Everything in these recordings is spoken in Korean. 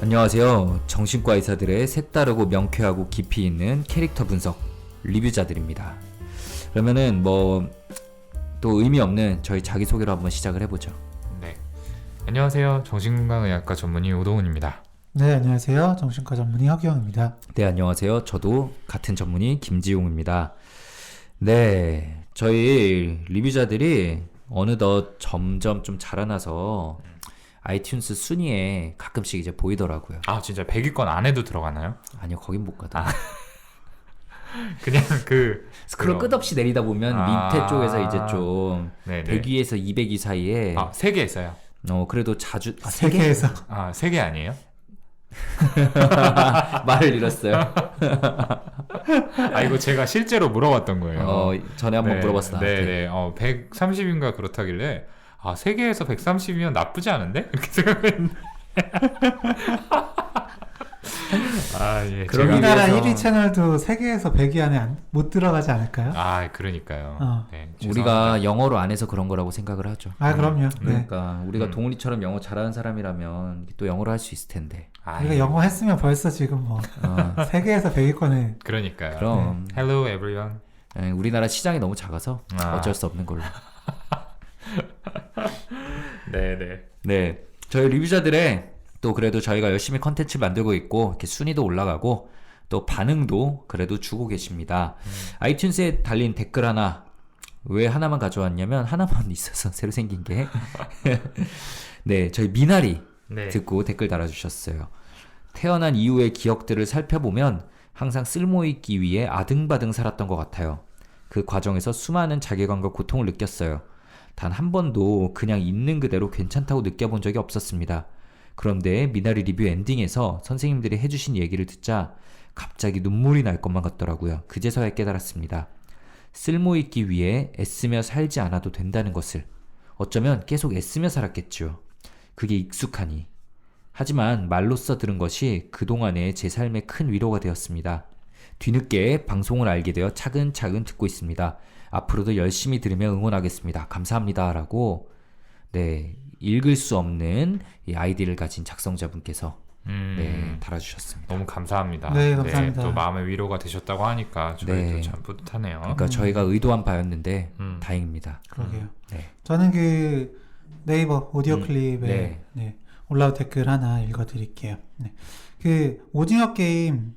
안녕하세요. 정신과 의사들의 색다르고 명쾌하고 깊이 있는 캐릭터 분석 리뷰자들입니다. 그러면은 또 의미 없는 저희 자기소개로 한번 시작을 해보죠. 네. 안녕하세요. 정신건강의학과 전문의 오동훈입니다. 네, 안녕하세요. 정신과 전문의 허기영입니다. 네, 안녕하세요. 저도 같은 전문의 김지용입니다. 네, 저희 리뷰자들이 어느덧 점점 좀 자라나서 아이튠스 순위에 가끔씩 이제 보이더라고요. 아, 진짜 100위권 안에도 들어가나요? 아니요, 거긴 못 가다. 그냥 스크롤 끝없이 내리다 보면 밑에 쪽에서 이제 좀 네네. 100위에서 200위 사이에 3개 있어요. 그래도 자주 세계에서 3개 아니에요? 말을 잃었어요. 이거 제가 실제로 물어봤던 거예요. 전에 한번 물어봤어 나한테. 네네. 130인가 그렇다길래 세계에서 130이면 나쁘지 않은데? 이렇게 생각했는데. 예. 그러기 우리나라 위해서- 1위 채널도 세계에서 100위 안에 못 들어가지 않을까요? 그러니까요. 네, 우리가 영어로 안 해서 그런 거라고 생각을 하죠. 그럼요. 네. 그러니까 우리가 동훈이처럼 영어 잘하는 사람이라면 또 영어로 할 수 있을 텐데. 우리가 영어 했으면 벌써 지금 세계에서 100위권에 그러니까요. 그럼. 네. Hello everyone. 우리나라 시장이 너무 작아서 어쩔 수 없는 걸로. 네네. 네, 저희 리뷰자들의 또 그래도 저희가 열심히 컨텐츠 만들고 있고 이렇게 순위도 올라가고 또 반응도 그래도 주고 계십니다. 아이튠스에 달린 댓글 왜 하나만 가져왔냐면 하나만 있어서 새로 생긴 게 네, 저희 미나리 네. 듣고 댓글 달아주셨어요. 태어난 이후의 기억들을 살펴보면 항상 쓸모있기 위해 아등바등 살았던 것 같아요. 그 과정에서 수많은 자괴감과 고통을 느꼈어요. 단 한 번도 그냥 있는 그대로 괜찮다고 느껴본 적이 없었습니다. 그런데 미나리 리뷰 엔딩에서 선생님들이 해주신 얘기를 듣자 갑자기 눈물이 날 것만 같더라고요. 그제서야 깨달았습니다. 쓸모있기 위해 애쓰며 살지 않아도 된다는 것을. 어쩌면 계속 애쓰며 살았겠죠. 그게 익숙하니. 하지만 말로써 들은 것이 그동안의 제 삶의 큰 위로가 되었습니다. 뒤늦게 방송을 알게 되어 차근차근 듣고 있습니다. 앞으로도 열심히 들으며 응원하겠습니다. 감사합니다. 라고 네, 읽을 수 없는 이 아이디를 가진 작성자분께서 네, 달아주셨습니다. 너무 감사합니다. 네, 감사합니다. 또 마음의 위로가 되셨다고 하니까 저희도 네. 참 뿌듯하네요. 그러니까 저희가 의도한 바였는데 다행입니다. 그러게요. 네. 저는 그 네이버 오디오 클립에 네. 올라온 댓글 하나 읽어드릴게요. 네. 그 오징어 게임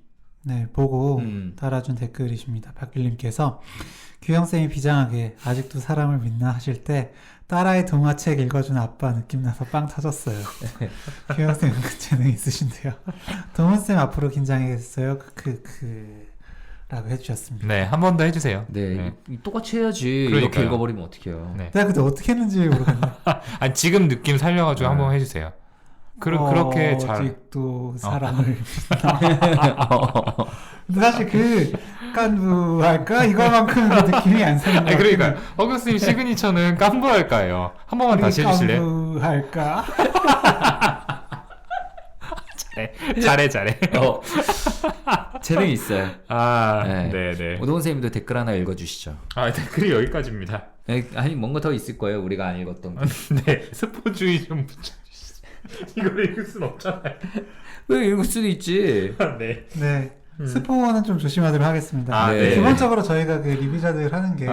보고 달아준 댓글이십니다. 박길님께서 규영쌤이 비장하게 아직도 사람을 믿나 하실 때 딸아이 동화책 읽어준 아빠 느낌 나서 빵 터졌어요. 규영쌤 은근 재능 있으신데요. 동훈쌤 앞으로 긴장해야겠어요. 라고 해주셨습니다. 네, 한 번 더 해주세요. 네, 똑같이 해야지. 이렇게 그러니까요. 읽어버리면 어떡해요. 네. 내가 그때 어떻게 했는지 모르겠네. 지금 느낌 살려가지고 한 번 해주세요. 그렇게 잘. 아직도 사람을 근데 사실 깐부할까? 이거만큼 느낌이 안 사는 것 같아요. 그러니까 허경스님 시그니처는 깐부할까요? 한 번만 다시 해주실래요? 깐부할까? 잘해. 재능이 있어요. 네네. 오동훈 선생님도 댓글 하나 읽어주시죠. 댓글이 여기까지입니다. 아니 뭔가 더 있을 거예요. 우리가 안 읽었던 거. 네, 스포주의 좀 붙여주세요. 이걸 읽을 순 없잖아요. 왜 읽을 수도 있지. 네. 네. 스포는 좀 조심하도록 하겠습니다. 네. 기본적으로 저희가 그 리뷰자들 하는 게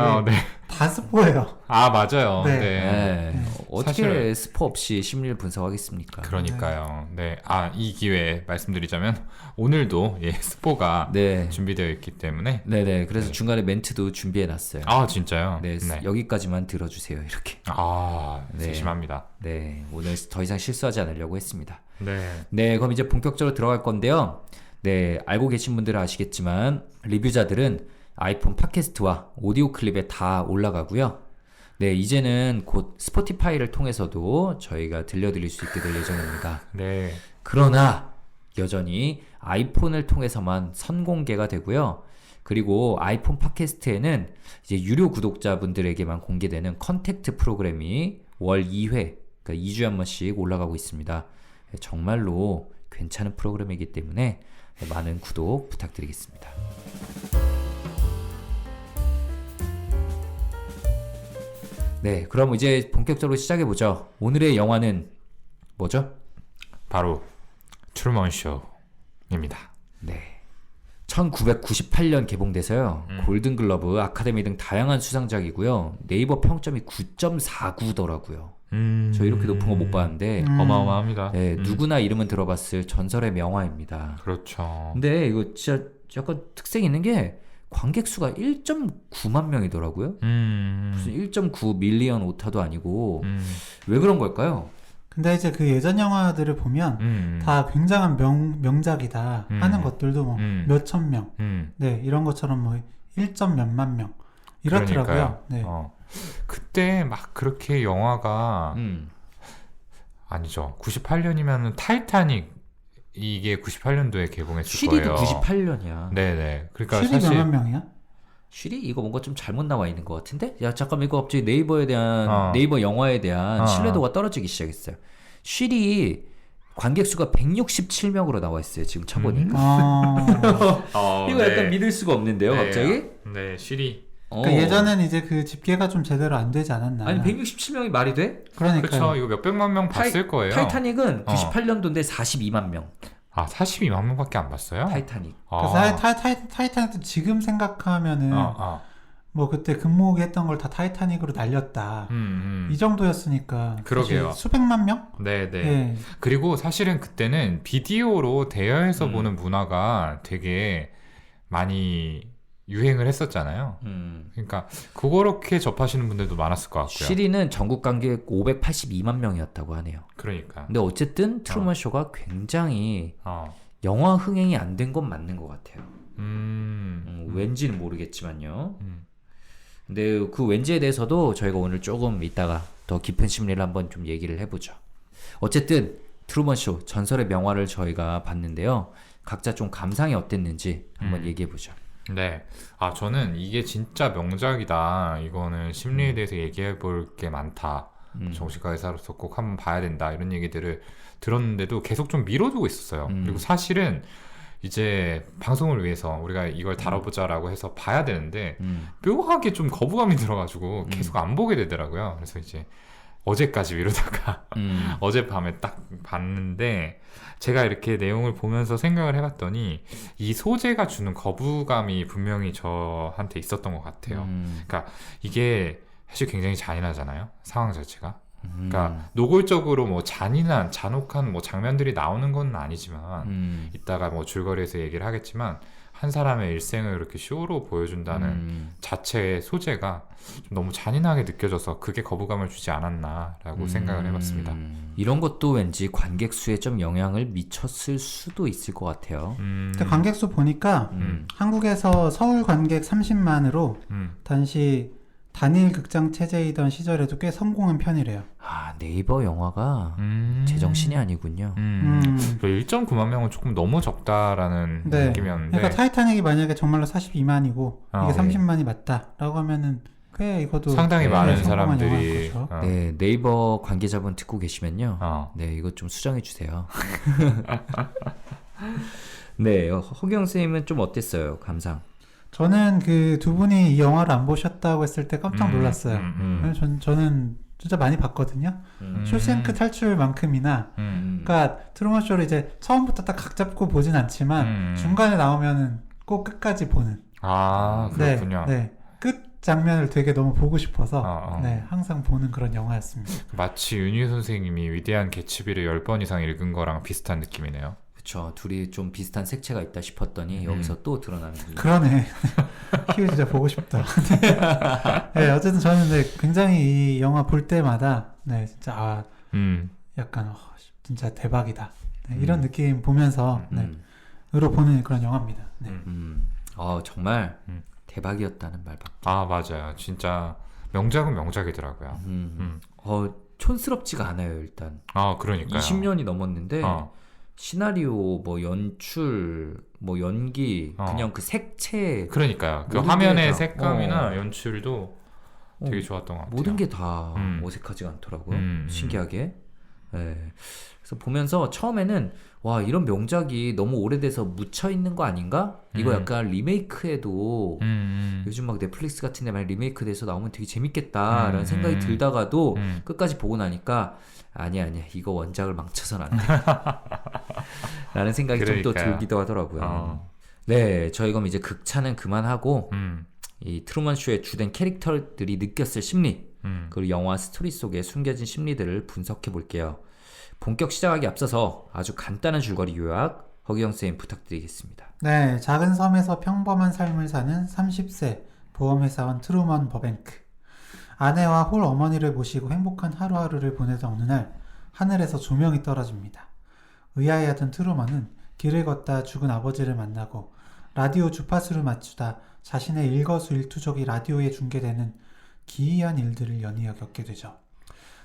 다 스포예요. 맞아요. 네. 네. 어떻게 사실- 스포 없이 심리를 분석하겠습니까? 그러니까요. 네. 이 기회에 말씀드리자면 오늘도 스포가 네. 준비되어 있기 때문에. 네네. 그래서 네. 중간에 멘트도 준비해놨어요. 진짜요? 네, 여기까지만 들어주세요. 이렇게. 네. 세심합니다. 네, 오늘 더 이상 실수하지 않으려고 했습니다. 네. 네, 그럼 이제 본격적으로 들어갈 건데요. 네, 알고 계신 분들은 아시겠지만 리뷰자들은 아이폰 팟캐스트와 오디오 클립에 다 올라가고요. 네, 이제는 곧 스포티파이를 통해서도 저희가 들려드릴 수 있게 될 예정입니다. 네. 그러나 여전히 아이폰을 통해서만 선공개가 되고요. 그리고 아이폰 팟캐스트에는 이제 유료 구독자분들에게만 공개되는 컨택트 프로그램이 월 2회, 그러니까 2주에 한 번씩 올라가고 있습니다. 정말로 괜찮은 프로그램이기 때문에 많은 구독 부탁드리겠습니다. 네, 그럼 이제 본격적으로 시작해보죠. 오늘의 영화는 뭐죠? 바로 트루먼 쇼입니다. 네. 1998년 개봉돼서요. 골든글러브, 아카데미 등 다양한 수상작이고요. 네이버 평점이 9.49더라고요. 저 이렇게 높은 거 못 봤는데 어마어마합니다. 네, 누구나 이름은 들어봤을 전설의 명화입니다. 그렇죠. 근데 이거 진짜 약간 특색 있는 게 관객 수가 1.9만 명이더라고요. 무슨 1.9 밀리언 오타도 아니고 왜 그런 걸까요? 근데 이제 그 예전 영화들을 보면 다 굉장한 명작이다 하는 것들도 뭐 몇천 명, 네 이런 것처럼 뭐 1점 몇만 명 이렇더라고요. 그러니까요. 네. 그때 막 그렇게 영화가 아니죠. 98년이면 타이타닉 이게 98년도에 개봉했을 쉬리도 거예요. 98년이야. 네네. 그러니까 실이 사실 몇만 명이야? 쉬리 이거 뭔가 좀 잘못 나와 있는 것 같은데? 야 잠깐만 이거 갑자기 네이버에 대한 네이버 영화에 대한 신뢰도가 떨어지기 시작했어요. 쉬리 관객 수가 167명으로 나와 있어요. 지금 쳐보니. 이거 네. 약간 믿을 수가 없는데요, 네. 갑자기? 네, 쉬리. 그러니까 예전엔 이제 그 집계가 좀 제대로 안 되지 않았나? 아니 167명이 말이 돼? 그러니까 그렇죠. 이거 몇백만 명 봤을 거예요. 타이타닉은 98년도인데 42만 명. 아, 42만 명밖에 안 봤어요? 타이타닉. 그래서 타이타닉도 지금 생각하면은 뭐 그때 금목이 했던 걸 다 타이타닉으로 날렸다. 이 정도였으니까 그러게요. 사실 수백만 명? 네네. 네. 그리고 사실은 그때는 비디오로 대여해서 보는 문화가 되게 많이 유행을 했었잖아요. 그러니까 그렇게 접하시는 분들도 많았을 것 같고요. 쉬리는 전국 관객 582만 명이었다고 하네요. 그러니까. 근데 어쨌든 트루먼 쇼가 굉장히 영화 흥행이 안 된 건 맞는 것 같아요. 왠지는 모르겠지만요. 근데 그 왠지에 대해서도 저희가 오늘 조금 이따가 더 깊은 심리를 한번 좀 얘기를 해보죠. 어쨌든 트루먼 쇼 전설의 명화를 저희가 봤는데요. 각자 좀 감상이 어땠는지 한번 얘기해보죠. 네. 아, 저는 이게 진짜 명작이다. 이거는 심리에 대해서 얘기해 볼 게 많다. 정신과 의사로서 꼭 한번 봐야 된다. 이런 얘기들을 들었는데도 계속 좀 미뤄두고 있었어요. 그리고 사실은 이제 방송을 위해서 우리가 이걸 다뤄보자라고 해서 봐야 되는데 묘하게 좀 거부감이 들어가지고 계속 안 보게 되더라고요. 그래서 이제 어제까지 미루다가 어젯밤에 딱 봤는데 제가 이렇게 내용을 보면서 생각을 해봤더니 이 소재가 주는 거부감이 분명히 저한테 있었던 것 같아요. 그러니까 이게 사실 굉장히 잔인하잖아요. 상황 자체가. 그러니까 노골적으로 뭐 잔혹한 뭐 장면들이 나오는 건 아니지만 이따가 뭐 줄거리에서 얘기를 하겠지만 한 사람의 일생을 이렇게 쇼로 보여준다는 자체의 소재가 좀 너무 잔인하게 느껴져서 그게 거부감을 주지 않았나라고 생각을 해봤습니다. 이런 것도 왠지 관객 수에 좀 영향을 미쳤을 수도 있을 것 같아요. 근데 관객 수 보니까 한국에서 서울 관객 30만으로 당시 단일 극장 체제이던 시절에도 꽤 성공한 편이래요. 아, 네이버 영화가 제정신이 아니군요. 1.9만 명은 조금 너무 적다라는 네. 느낌이었는데 그러니까 타이타닉이 만약에 정말로 42만이고 이게 네. 30만이 맞다라고 하면은 꽤 이것도 상당히 많은 성공한 사람들이 영화인 거죠. 네, 네이버 관계자분 듣고 계시면요. 네, 이거 좀 수정해 주세요. 네, 허경 선생님은 좀 어땠어요? 감상. 저는 그 두 분이 이 영화를 안 보셨다고 했을 때 깜짝 놀랐어요. 저는 진짜 많이 봤거든요. 쇼생크 탈출만큼이나 그러니까 트루먼 쇼를 이제 처음부터 딱 각 잡고 보진 않지만 중간에 나오면은 꼭 끝까지 보는. 아, 그렇군요. 네. 끝 장면을 되게 너무 보고 싶어서 네, 항상 보는 그런 영화였습니다. 마치 윤희 선생님이 위대한 개츠비를 10번 이상 읽은 거랑 비슷한 느낌이네요. 그쵸. 둘이 좀 비슷한 색채가 있다 싶었더니 여기서 또 드러나는 거예요. 그러네. 키우 진짜 보고 싶다. 네, 어쨌든 저는 네, 굉장히 이 영화 볼 때마다 네, 진짜 약간 진짜 대박이다. 네, 이런 느낌 보면서 네, 으로 보는 그런 영화입니다. 네. 정말 대박이었다는 말밖에. 아, 맞아요. 진짜 명작은 명작이더라고요. 촌스럽지가 않아요, 일단. 아, 그러니까요. 20년이 넘었는데 시나리오, 뭐 연출, 뭐 연기, 그냥 그 색채, 그러니까요. 그 모든 화면의 게 다, 색감이나 연출도 되게 좋았던 것 같아요. 모든 게 다 어색하지가 않더라고요. 신기하게. 예. 그래서 보면서 처음에는 와 이런 명작이 너무 오래돼서 묻혀 있는 거 아닌가? 이거 약간 리메이크해도 요즘 막 넷플릭스 같은 데 만약 리메이크 돼서 나오면 되게 재밌겠다라는 생각이 들다가도 끝까지 보고 나니까 아니야 이거 원작을 망쳐서는 안 돼. 라는 생각이 좀 또 그러니까요. 들기도 하더라고요. 네, 저희 그럼 이제 극찬은 그만하고 이 트루먼 쇼의 주된 캐릭터들이 느꼈을 심리 그리고 영화 스토리 속에 숨겨진 심리들을 분석해 볼게요. 본격 시작하기 앞서서 아주 간단한 줄거리 요약 허기영 쌤 부탁드리겠습니다. 네, 작은 섬에서 평범한 삶을 사는 30세 보험회사원 트루먼 버뱅크. 아내와 홀 어머니를 모시고 행복한 하루하루를 보내던 어느 날 하늘에서 조명이 떨어집니다. 의아해하던 트루먼은 길을 걷다 죽은 아버지를 만나고 라디오 주파수를 맞추다 자신의 일거수일투족이 라디오에 중계되는 기이한 일들을 연이어 겪게 되죠.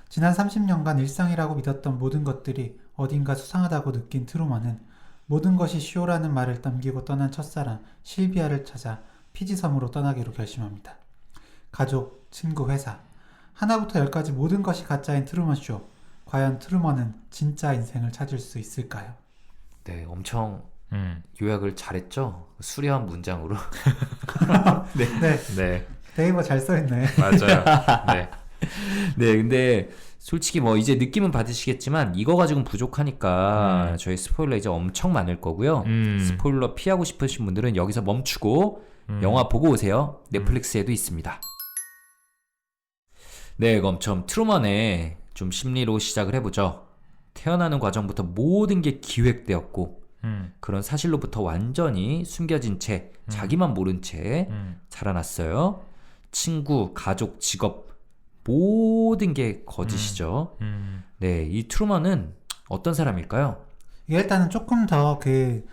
지난 30년간 일상이라고 믿었던 모든 것들이 어딘가 수상하다고 느낀 트루먼은 모든 것이 쇼라는 말을 남기고 떠난 첫사랑 실비아를 찾아 피지섬으로 떠나기로 결심합니다. 가족, 친구, 회사 하나부터 열까지 모든 것이 가짜인 트루먼 쇼. 과연 트루먼은 진짜 인생을 찾을 수 있을까요? 네, 엄청 요약을 잘했죠? 수려한 문장으로. 네, 네이버 잘 써있네. 맞아요. 네. 네, 근데 솔직히 뭐 이제 느낌은 받으시겠지만 이거 가지고는 부족하니까 저희 스포일러 이제 엄청 많을 거고요. 스포일러 피하고 싶으신 분들은 여기서 멈추고 영화 보고 오세요. 넷플릭스에도 있습니다. 네, 그럼 좀 트루먼의 좀 심리로 시작을 해보죠. 태어나는 과정부터 모든 게 기획되었고 그런 사실로부터 완전히 숨겨진 채 자기만 모른 채 자라났어요. 친구, 가족, 직업 모든 게 거짓이죠. 네, 이 트루먼은 어떤 사람일까요? 이게 일단은 조금 더 그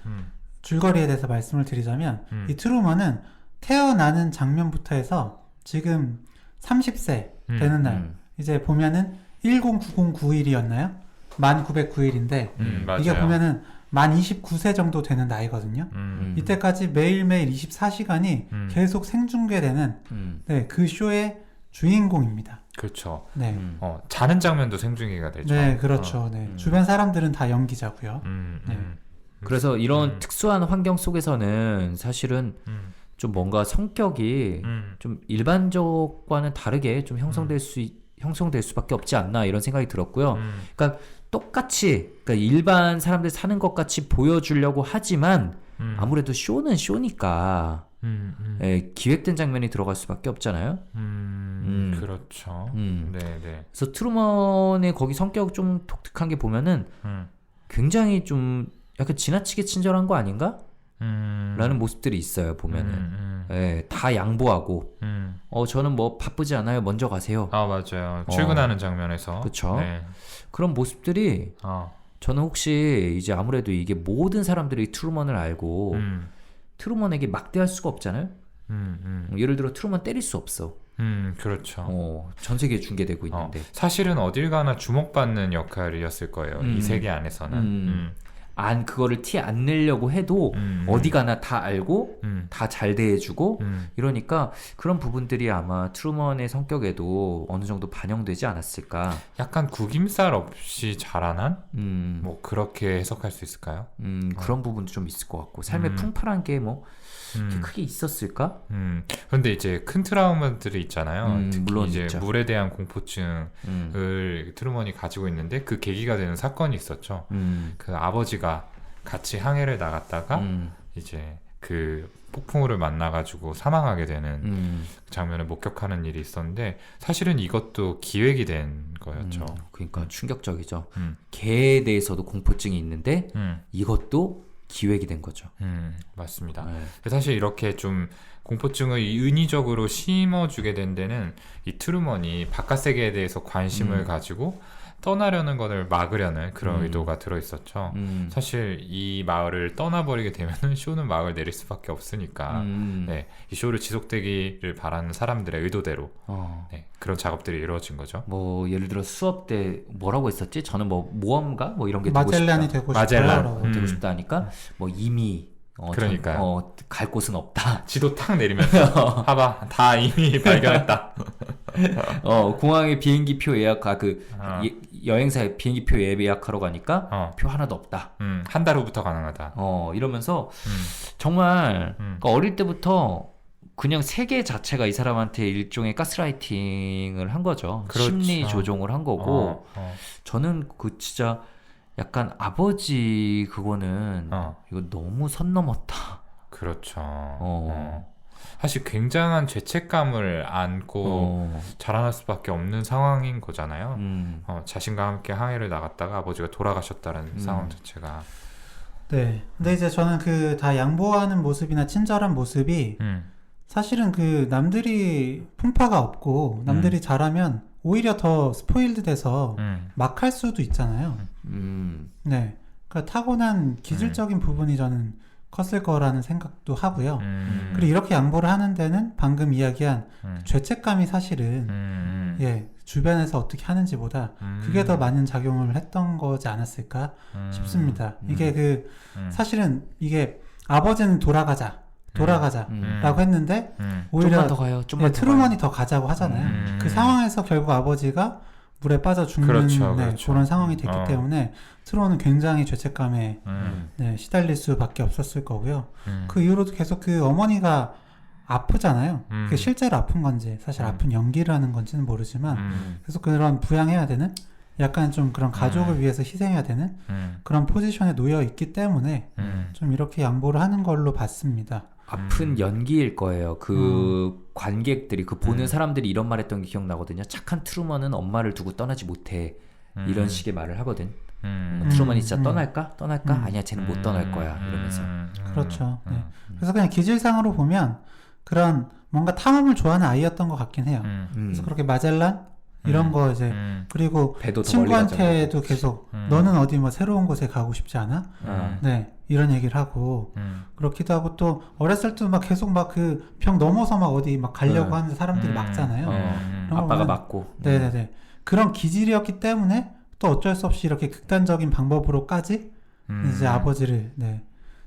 줄거리에 대해서 말씀을 드리자면 이 트루먼은 태어나는 장면부터 해서 지금 30세 되는 날 이제 보면은 109091이었나요? 만 909일인데 맞아요. 이게 보면은 만 29세 정도 되는 나이거든요. 이때까지 매일매일 24시간이 계속 생중계되는 네, 그 쇼의 주인공입니다. 그렇죠. 네. 자는 장면도 생중계가 되죠. 네, 그렇죠. 네. 주변 사람들은 다 연기자고요. 네. 그래서 이런 특수한 환경 속에서는 사실은 좀 뭔가 성격이 좀 일반적과는 다르게 좀 형성될 수밖에 없지 않나 이런 생각이 들었고요. 그러니까 똑같이 그러니까 일반 사람들 사는 것 같이 보여주려고 하지만 아무래도 쇼는 쇼니까 예, 기획된 장면이 들어갈 수밖에 없잖아요. 그렇죠. 네네. 그래서 트루먼의 거기 성격 좀 독특한 게 보면은 굉장히 좀 약간 지나치게 친절한 거 아닌가? 라는 모습들이 있어요 보면은. 예, 다 양보하고 저는 뭐 바쁘지 않아요 먼저 가세요. 아 맞아요. 출근하는 장면에서. 그쵸. 네. 그런 모습들이 저는 혹시 이제 아무래도 이게 모든 사람들이 트루먼을 알고 트루먼에게 막대할 수가 없잖아요. 예를 들어 트루먼 때릴 수 없어. 그렇죠. 전 세계에 중계되고 있는데 사실은 어딜 가나 주목받는 역할이었을 거예요. 이 세계 안에서는. 그거를 티 안 내려고 해도 어디 가나 다 알고 다 잘 대해주고 이러니까 그런 부분들이 아마 트루먼의 성격에도 어느 정도 반영되지 않았을까. 약간 구김살 없이 자라난? 뭐 그렇게 해석할 수 있을까요? 그런 부분도 좀 있을 것 같고 삶에 풍파란 게 뭐 크게 있었을까? 그런데 이제 큰 트라우마들이 있잖아요. 특히 물론 이제 있죠. 물에 대한 공포증을 트루먼이 가지고 있는데 그 계기가 되는 사건이 있었죠. 그 아버지가 같이 항해를 나갔다가 이제 그 폭풍우를 만나가지고 사망하게 되는 장면을 목격하는 일이 있었는데 사실은 이것도 기획이 된 거였죠. 그러니까 충격적이죠. 개에 대해서도 공포증이 있는데 이것도 기획이 된 거죠. 맞습니다. 네. 사실 이렇게 좀 공포증을 인위적으로 심어주게 된 데는 이 트루먼이 바깥 세계에 대해서 관심을 가지고 떠나려는 것을 막으려는 그런 의도가 들어있었죠. 사실 이 마을을 떠나버리게 되면은 쇼는 마을 내릴 수밖에 없으니까 네, 이 쇼를 지속되기를 바라는 사람들의 의도대로 네, 그런 작업들이 이루어진 거죠. 뭐 예를 들어 수업 때 뭐라고 했었지? 저는 뭐 모험가 뭐 이런 게 되고 마젤란이 싶다. 되고 마젤란. 싶어요. 되고 싶다 하니까 뭐 이미 그러니까요. 갈 곳은 없다. 지도 탁 내리면서 봐봐 다 이미 발견했다. 공항에 비행기표 어. 여행사에 비행기표 예약하러 가니까 표 하나도 없다. 한 달 후부터 가능하다. 이러면서 정말 그러니까 어릴 때부터 그냥 세계 자체가 이 사람한테 일종의 가스라이팅을 한 거죠. 그렇죠. 심리 조종을 한 거고 저는 그 진짜 약간 아버지 그거는 이거 너무 선 넘었다. 그렇죠. 사실 굉장한 죄책감을 안고 자라날 수밖에 없는 상황인 거잖아요. 자신과 함께 항해를 나갔다가 아버지가 돌아가셨다는 상황 자체가. 네. 근데 이제 저는 그 다 양보하는 모습이나 친절한 모습이 사실은 그 남들이 풍파가 없고 남들이 잘하면 오히려 더 스포일드 돼서 막 할 수도 있잖아요. 네. 그러니까 타고난 기질적인 부분이 저는 컸을 거라는 생각도 하고요. 그리고 이렇게 양보를 하는 데는 방금 이야기한 죄책감이 사실은 예, 주변에서 어떻게 하는지보다 그게 더 많은 작용을 했던 거지 않았을까 싶습니다. 이게 사실은 이게 아버지는 돌아가자라고 했는데 오히려 좀만 더 가요. 좀만 더 트루먼이 더 가자고 하잖아요. 그 상황에서 결국 아버지가 물에 빠져 죽는 그렇죠, 네, 그렇죠. 그런 상황이 됐기 때문에 트루먼은 굉장히 죄책감에 네, 시달릴 수밖에 없었을 거고요. 그 이후로도 계속 그 어머니가 아프잖아요. 그게 실제로 아픈 건지 사실 아픈 연기를 하는 건지는 모르지만 계속 그런 부양해야 되는 약간 좀 그런 가족을 위해서 희생해야 되는 그런 포지션에 놓여 있기 때문에 좀 이렇게 양보를 하는 걸로 봤습니다. 아픈 연기일 거예요. 그 관객들이 그 보는 사람들이 이런 말 했던 게 기억나거든요. 착한 트루먼은 엄마를 두고 떠나지 못해. 이런 식의 말을 하거든. 트루먼이 진짜 떠날까? 아니야, 쟤는 못 떠날 거야. 이러면서. 그렇죠. 네. 그래서 그냥 기질상으로 보면 그런 뭔가 탐험을 좋아하는 아이였던 것 같긴 해요. 그래서 그렇게 마젤란 이런 거 이제 그리고 배도 더 친구한테도 계속 너는 어디 뭐 새로운 곳에 가고 싶지 않아? 네 이런 얘기를 하고 그렇기도 하고 또 어렸을 때 막 계속 막 그 벽 넘어서 막 어디 막 가려고 하는 사람들이 막잖아요. 그런 거 아빠가 보면 맞고. 네네네 그런 기질이었기 때문에 또 어쩔 수 없이 이렇게 극단적인 방법으로까지 이제 아버지를 네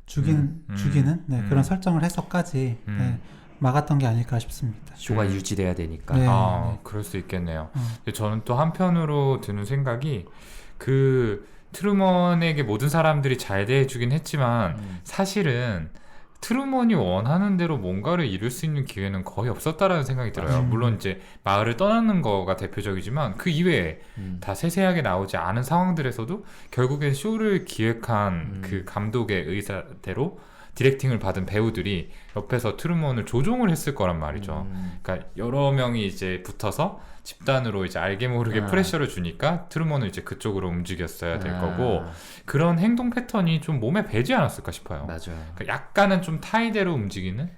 죽이는 네, 그런 설정을 해서까지 네, 막았던 게 아닐까 싶습니다. 쇼가 유지돼야 되니까. 네. 그럴 수 있겠네요. 근데 저는 또 한편으로 드는 생각이 그 트루먼에게 모든 사람들이 잘 대해주긴 했지만 사실은 트루먼이 원하는 대로 뭔가를 이룰 수 있는 기회는 거의 없었다라는 생각이 들어요. 물론 이제 마을을 떠나는 거가 대표적이지만 그 이외에 다 세세하게 나오지 않은 상황들에서도 결국엔 쇼를 기획한 그 감독의 의사대로 디렉팅을 받은 배우들이 옆에서 트루먼을 조종을 했을 거란 말이죠. 그러니까 여러 명이 이제 붙어서 집단으로 이제 알게 모르게 프레셔를 주니까 트루먼은 이제 그쪽으로 움직였어야 될 거고 그런 행동 패턴이 좀 몸에 배지 않았을까 싶어요. 맞아요. 그러니까 약간은 좀 타이대로 움직이는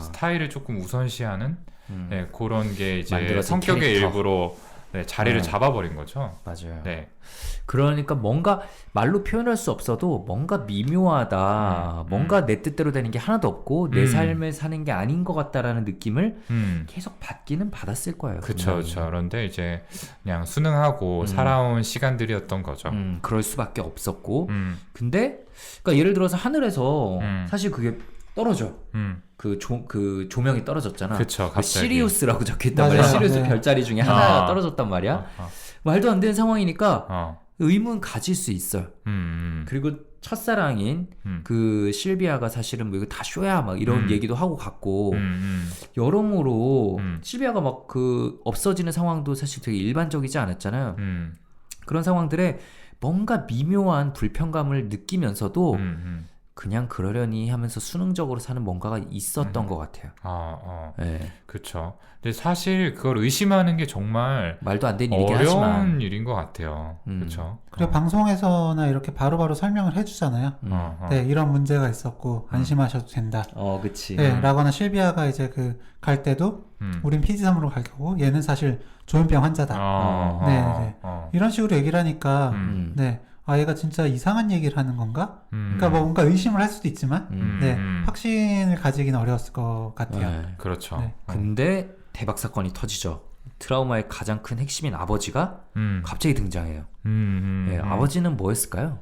스타일을 조금 우선시하는 네, 그런 게 이제 만들어진 성격의 캐릭터. 일부로 네, 자리를 잡아버린 거죠. 맞아요. 네. 그러니까 뭔가 말로 표현할 수 없어도 뭔가 미묘하다, 뭔가 내 뜻대로 되는 게 하나도 없고 내 삶을 사는 게 아닌 것 같다라는 느낌을 계속 받기는 받았을 거예요. 그쵸. 그런데 이제 그냥 순응하고 살아온 시간들이었던 거죠. 그럴 수밖에 없었고, 근데 그러니까 예를 들어서 하늘에서 사실 그게 떨어져. 그 조명이 떨어졌잖아. 그쵸, 갑자기. 시리우스라고 적혀있단 맞아요. 말이야. 시리우스 네. 별자리 중에 하나가 떨어졌단 말이야. 말도 안 되는 상황이니까 의문 가질 수 있어요. 그리고 첫사랑인 그 실비아가 사실은 뭐 이거 다 쇼야 막 이런 얘기도 하고 갔고 여러모로 실비아가 막 그 없어지는 상황도 사실 되게 일반적이지 않았잖아요. 그런 상황들에 뭔가 미묘한 불편감을 느끼면서도 그냥 그러려니 하면서 수능적으로 사는 뭔가가 있었던 것 같아요. 네. 그쵸. 근데 사실 그걸 의심하는 게 정말 말도 안 되는 일이긴 어려운 하지만 일인 것 같아요. 그쵸. 그리고 방송에서나 이렇게 바로바로 설명을 해주잖아요. 네, 이런 문제가 있었고 안심하셔도 된다. 그치. 네, 라거나 실비아가 이제 그 갈 때도 우린 피지섬으로 갈 거고 얘는 사실 조현병 환자다. 네. 이런 식으로 얘기를 하니까 네. 아 얘가 진짜 이상한 얘기를 하는 건가? 그러니까 뭐 뭔가 의심을 할 수도 있지만 네, 확신을 가지기는 어려웠을 것 같아요. 네. 그렇죠. 네. 근데 대박 사건이 터지죠. 트라우마의 가장 큰 핵심인 아버지가 갑자기 등장해요. 네, 아버지는 뭐였을까요?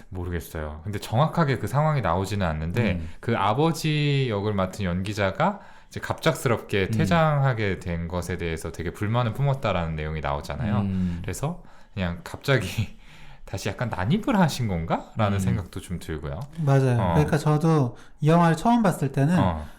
모르겠어요. 근데 정확하게 그 상황이 나오지는 않는데 그 아버지 역을 맡은 연기자가 이제 갑작스럽게 퇴장하게 된 것에 대해서 되게 불만을 품었다라는 내용이 나오잖아요. 그래서 그냥 갑자기 다시 약간 난입을 하신 건가? 라는 생각도 좀 들고요. 맞아요. 그러니까 저도 이 영화를 처음 봤을 때는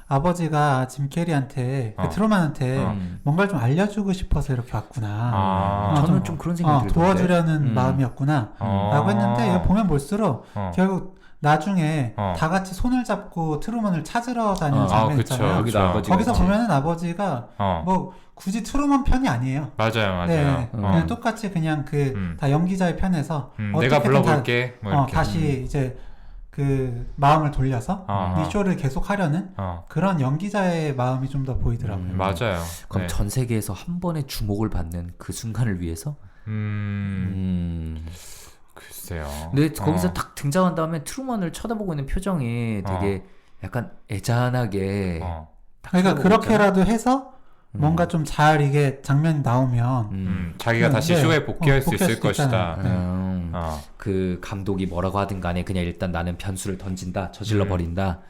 아버지가 짐 캐리한테 그 트루먼한테 뭔가를 좀 알려주고 싶어서 이렇게 왔구나. 저는 좀 그런 생각이 들던데. 도와주려는 마음이었구나 라고 했는데 이거 보면 볼수록 결국 나중에 다 같이 손을 잡고 트루먼을 찾으러 다니는 장면 있잖아요. 거기서 보면은 아버지가 뭐 굳이 트루먼 편이 아니에요. 맞아요. 네, 그냥 똑같이 그냥 다 연기자의 편에서 내가 불러볼게. 뭐 이렇게. 다시 이제 그 마음을 돌려서 이 쇼를 계속 하려는 그런 연기자의 마음이 좀 더 보이더라고요. 맞아요. 그럼 전 세계에서 한 번에 주목을 받는 그 순간을 위해서? 글쎄요. 근데 거기서 딱 등장한 다음에 트루먼을 쳐다보고 있는 표정이 되게 약간 애잔하게 그러니까 그렇게라도 해서 뭔가 좀 잘 이게 장면이 나오면 자기가 다시 쇼에 복귀할 수 있을 것이다. 그 감독이 뭐라고 하든 간에 그냥 일단 나는 변수를 던진다, 저질러 버린다.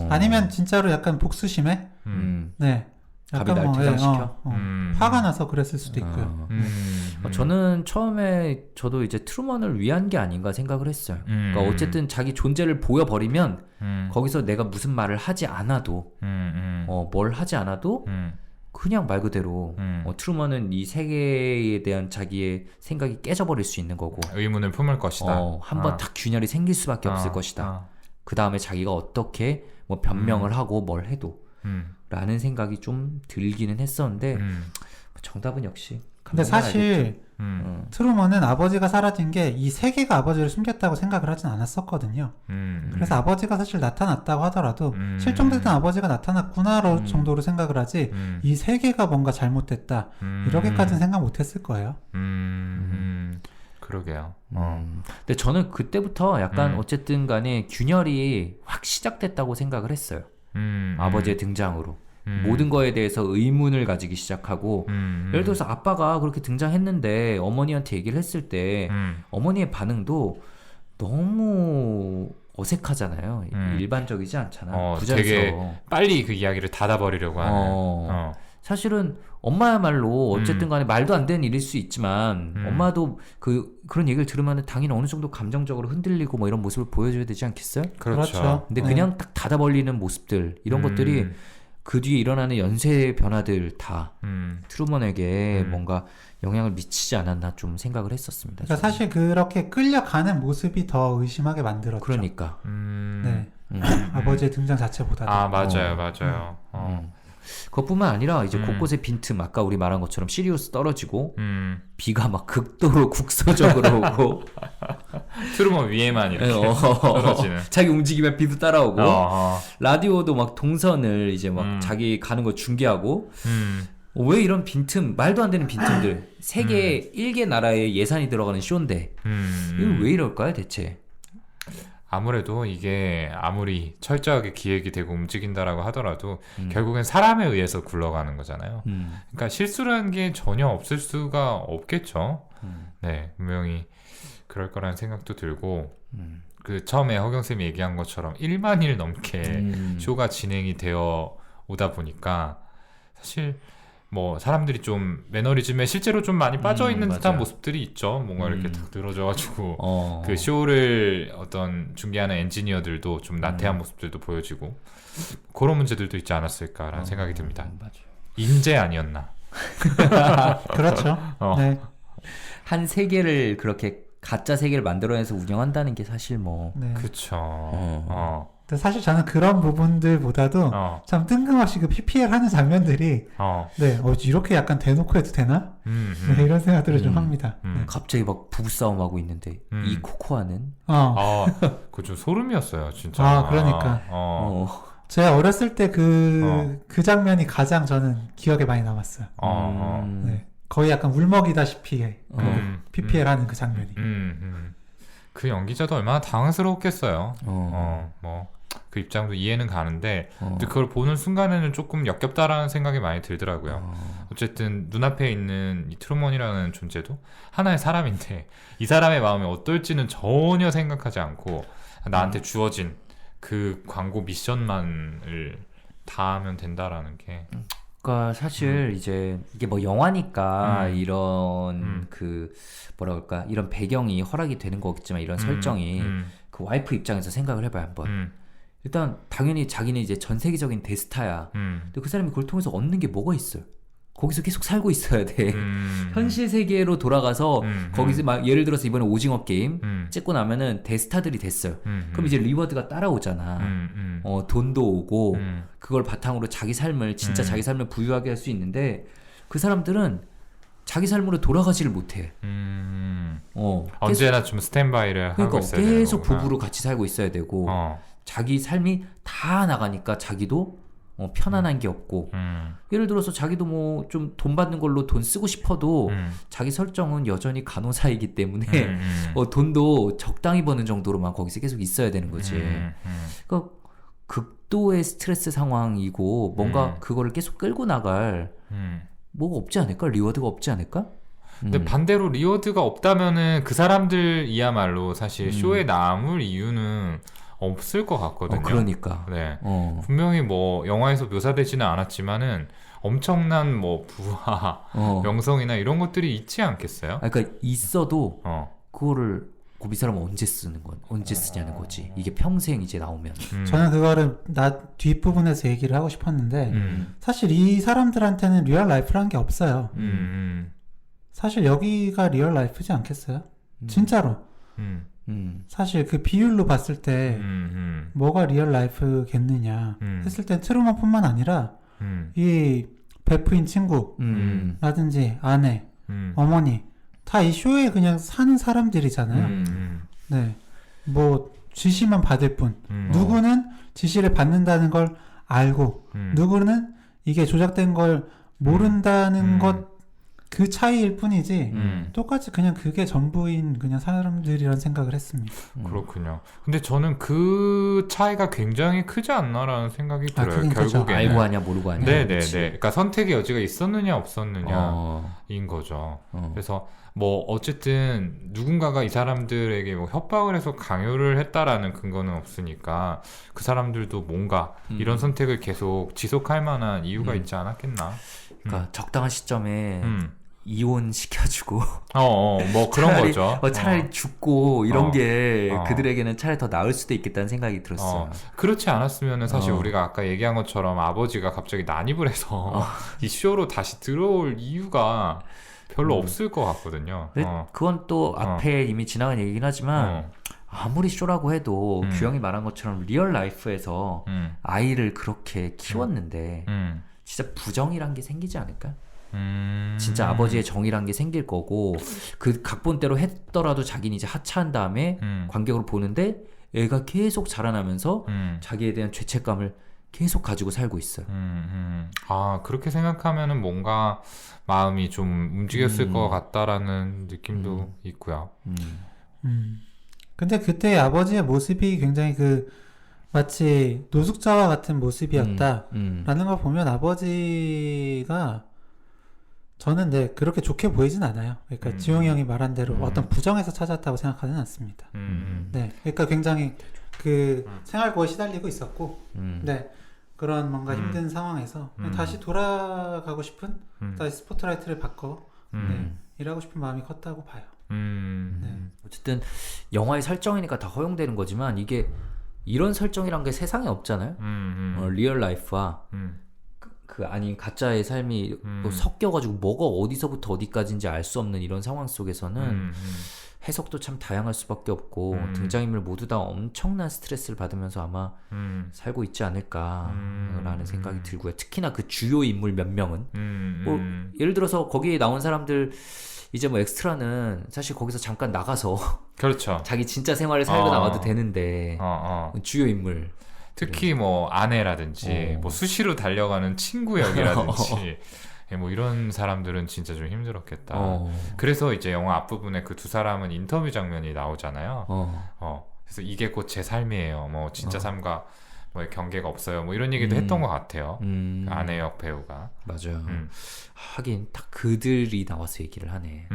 아니면 진짜로 약간 복수심에 네. 갑이 날 퇴장시켜? 화가 나서 그랬을 수도 있고요. 저는 처음에 저도 이제 트루먼을 위한 게 아닌가 생각을 했어요. 그러니까 어쨌든 자기 존재를 보여버리면 거기서 내가 무슨 말을 하지 않아도 뭘 하지 않아도 그냥 말 그대로 트루먼은 이 세계에 대한 자기의 생각이 깨져버릴 수 있는 거고 의문을 품을 것이다. 한번 딱 균열이 생길 수밖에 없을 것이다. 그 다음에 자기가 어떻게 뭐 변명을 하고 뭘 해도 라는 생각이 좀 들기는 했었는데 정답은 역시 근데 사실 트루먼은 아버지가 사라진 게 이 세계가 아버지를 숨겼다고 생각을 하진 않았었거든요. 그래서 아버지가 사실 나타났다고 하더라도 실종됐던 아버지가 나타났구나 정도로 생각을 하지 이 세계가 뭔가 잘못됐다 이렇게까지는 생각 못했을 거예요. 그러게요. 근데 저는 그때부터 약간 어쨌든 간에 균열이 확 시작됐다고 생각을 했어요. 아버지의 등장으로 모든 거에 대해서 의문을 가지기 시작하고 예를 들어서 아빠가 그렇게 등장했는데 어머니한테 얘기를 했을 때 어머니의 반응도 너무 어색하잖아요. 일반적이지 않잖아. 부자여서 되게 빨리 그 이야기를 닫아버리려고 하는. 사실은 엄마야말로 어쨌든 간에 말도 안 되는 일일 수 있지만 엄마도 그런 얘기를 들으면 당연히 어느 정도 감정적으로 흔들리고 뭐 이런 모습을 보여줘야 되지 않겠어요? 그렇죠. 근데 그냥 딱 닫아버리는 모습들 이런 것들이 그 뒤에 일어나는 연쇄 변화들 다 트루먼에게 뭔가 영향을 미치지 않았나 좀 생각을 했었습니다. 그러니까 사실 그렇게 끌려가는 모습이 더 의심하게 만들었죠. 그러니까. 네. 아버지의 등장 자체보다도. 맞아요. 그것뿐만 아니라 이제 곳곳에 빈틈 아까 우리 말한 것처럼 시리우스 떨어지고 비가 막 극도로 국서적으로 오고 트루먼 위에만 이렇게 떨어지는 자기 움직이면 비도 따라오고 라디오도 막 동선을 이제 막 자기 가는 거 중계하고 왜 이런 빈틈 말도 안 되는 빈틈들 세계 1개 나라에 예산이 들어가는 쇼인데 이거 왜 이럴까요 대체? 아무래도 이게 아무리 철저하게 기획이 되고 움직인다라고 하더라도 결국엔 사람에 의해서 굴러가는 거잖아요. 그러니까 실수라는 게 전혀 없을 수가 없겠죠. 네, 분명히 그럴 거라는 생각도 들고 그 처음에 허경쌤이 얘기한 것처럼 1만 일 넘게 쇼가 진행이 되어 오다 보니까 사실 뭐 사람들이 좀 매너리즘에 실제로 좀 많이 빠져있는 듯한 모습들이 있죠. 뭔가 이렇게 탁 늘어져가지고 그 쇼를 어떤 준비하는 엔지니어들도 좀 나태한 모습들도 보여지고 그런 문제들도 있지 않았을까라는 생각이 듭니다. 맞아요. 인재 아니었나. 그렇죠. 네. 한 세계를 그렇게 가짜 세계를 만들어내서 운영한다는 게 사실 뭐 네. 그쵸. 근데 사실 저는 그런 부분들보다도 참 뜬금없이 그 PPL 하는 장면들이 네, 이렇게 약간 대놓고 해도 되나? 네, 이런 생각들을 좀 합니다. 네. 갑자기 막 부부싸움 하고 있는데 이 코코아는 그거 좀 소름이었어요 진짜. 그러니까 제가 어렸을 때 그 장면이 가장 저는 기억에 많이 남았어요. 네. 거의 약간 울먹이다시피 PPL 하는 그 장면이. 그 연기자도 얼마나 당황스러웠겠어요. 뭐 그 입장도 이해는 가는데 근데 그걸 보는 순간에는 조금 역겹다라는 생각이 많이 들더라고요. 어쨌든 눈앞에 있는 이 트루먼이라는 존재도 하나의 사람인데 이 사람의 마음이 어떨지는 전혀 생각하지 않고 나한테 주어진 그 광고 미션만을 다 하면 된다라는 게. 그러니까 사실 이제 이게 뭐 영화니까 이런 음. 그 뭐라 그럴까 이런 배경이 허락이 되는 거겠지만 이런 설정이 그 와이프 입장에서 생각을 해봐요 한번. 일단 당연히 자기는 이제 전 세계적인 대스타야. 근데 그 사람이 그걸 통해서 얻는 게 뭐가 있어요? 거기서 계속 살고 있어야 돼. 현실 세계로 돌아가서 거기서 막 예를 들어서 이번에 오징어 게임 찍고 나면은 대스타들이 됐어요. 그럼 이제 리워드가 따라오잖아. 돈도 오고 그걸 바탕으로 자기 삶을 진짜 자기 삶을 부유하게 할 수 있는데 그 사람들은 자기 삶으로 돌아가지를 못해. 언제나 좀 스탠바이를 하고 그러니까 있어야 되는 계속 거구나. 부부로 같이 살고 있어야 되고 자기 삶이 다 나가니까 자기도 편안한 게 없고 예를 들어서 자기도 뭐 좀 돈 받는 걸로 돈 쓰고 싶어도 자기 설정은 여전히 간호사이기 때문에 돈도 적당히 버는 정도로만 거기서 계속 있어야 되는 거지. 그러니까 극도의 스트레스 상황이고 뭔가 그거를 계속 끌고 나갈 뭐가 없지 않을까? 리워드가 없지 않을까? 근데 반대로 리워드가 없다면은 그 사람들이야말로 사실 쇼에 남을 이유는 없을 것 같거든요. 그러니까. 네. 분명히 뭐 영화에서 묘사되지는 않았지만은 엄청난 뭐 부와 명성이나 이런 것들이 있지 않겠어요? 그러니까 있어도 그거를 이 사람은 언제 쓰냐는 거지. 이게 평생 이제 나오면. 저는 그거를 뒷부분에서 얘기를 하고 싶었는데 사실 이 사람들한테는 리얼 라이프라는 게 없어요. 사실 여기가 리얼 라이프지 않겠어요? 진짜로. 사실 그 비율로 봤을 때 뭐가 리얼 라이프겠느냐 했을 땐 트루먼뿐만 아니라 이 베프인 친구라든지 아내, 어머니 다 이 쇼에 그냥 사는 사람들이잖아요. 네, 뭐 지시만 받을 뿐. 누구는 지시를 받는다는 걸 알고 누구는 이게 조작된 걸 모른다는 것 그 차이일 뿐이지 똑같이 그냥 그게 전부인 그냥 사람들이란 생각을 했습니다. 그렇군요. 근데 저는 그 차이가 굉장히 크지 않나라는 생각이 들어요. 결국에 알고 하냐 모르고 하냐. 네네네. 그러니까 선택의 여지가 있었느냐 없었느냐인 거죠. 그래서 뭐 어쨌든 누군가가 이 사람들에게 뭐 협박을 해서 강요를 했다라는 근거는 없으니까 그 사람들도 뭔가 이런 선택을 계속 지속할 만한 이유가 있지 않았겠나. 그러니까 적당한 시점에 이혼 시켜주고 뭐 그런 거죠. 차라리 죽고 이런 게 그들에게는 차라리 더 나을 수도 있겠다는 생각이 들었어요. 그렇지 않았으면은 사실 우리가 아까 얘기한 것처럼 아버지가 갑자기 난입을 해서 이 쇼로 다시 들어올 이유가 별로 없을 것 같거든요. 그건 또 앞에 이미 지나간 얘기긴 하지만 아무리 쇼라고 해도 규영이 말한 것처럼 리얼 라이프에서 아이를 그렇게 키웠는데 진짜 부정이란 게 생기지 않을까? 진짜 아버지의 정이란 게 생길 거고 그 각본대로 했더라도 자기는 이제 하차한 다음에 관객으로 보는데 애가 계속 자라나면서 자기에 대한 죄책감을 계속 가지고 살고 있어요. 그렇게 생각하면은 뭔가 마음이 좀 움직였을 것 같다라는 느낌도 있고요. 근데 그때 아버지의 모습이 굉장히 마치 노숙자와 같은 모습이었다라는 걸 보면 아버지가 저는 그렇게 좋게 보이진 않아요. 그러니까 지용이 형이 말한 대로 어떤 부정에서 찾았다고 생각하지는 않습니다. 네, 그러니까 굉장히 생활고에 시달리고 있었고, 네, 그런 뭔가 힘든 상황에서 다시 돌아가고 싶은, 다시 스포트라이트를 바꿔 일하고 싶은 마음이 컸다고 봐요. 네. 어쨌든 영화의 설정이니까 다 허용되는 거지만 이게 이런 설정이란 게 세상에 없잖아요. 리얼 라이프와 아닌 가짜의 삶이 또 섞여가지고 뭐가 어디서부터 어디까지인지 알 수 없는 이런 상황 속에서는 해석도 참 다양할 수밖에 없고 등장인물 모두 다 엄청난 스트레스를 받으면서 아마 살고 있지 않을까라는 생각이 들고요. 특히나 그 주요 인물 몇 명은 뭐 예를 들어서 거기에 나온 사람들 이제 뭐 엑스트라는 사실 거기서 잠깐 나가서 그렇죠. 자기 진짜 생활을 살고 나와도 되는데 주요 인물 특히 뭐 아내라든지 뭐 수시로 달려가는 친구 역이라든지 뭐 이런 사람들은 진짜 좀 힘들었겠다. 그래서 이제 영화 앞부분에 그 두 사람은 인터뷰 장면이 나오잖아요. 그래서 이게 곧 제 삶이에요. 뭐 진짜 삶과 뭐 경계가 없어요. 뭐 이런 얘기도 했던 것 같아요. 그 아내 역 배우가. 맞아요. 하긴 딱 그들이 나와서 얘기를 하네.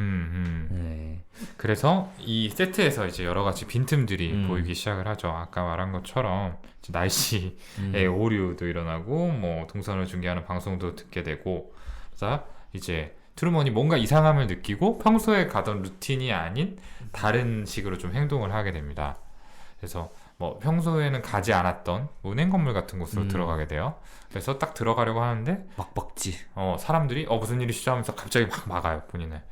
네. 그래서 이 세트에서 이제 여러 가지 빈틈들이 음. 보이기 시작을 하죠. 아까 말한 것처럼 이제 날씨의 오류도 일어나고 뭐 동선을 중계하는 방송도 듣게 되고, 그래서 이제 트루먼이 뭔가 이상함을 느끼고 평소에 가던 루틴이 아닌 다른 식으로 좀 행동을 하게 됩니다. 그래서 뭐 평소에는 가지 않았던 은행 건물 같은 곳으로 들어가게 돼요. 그래서 딱 들어가려고 하는데 막 먹지. 사람들이 무슨 일이시죠 하면서 갑자기 막 막아요, 본인을.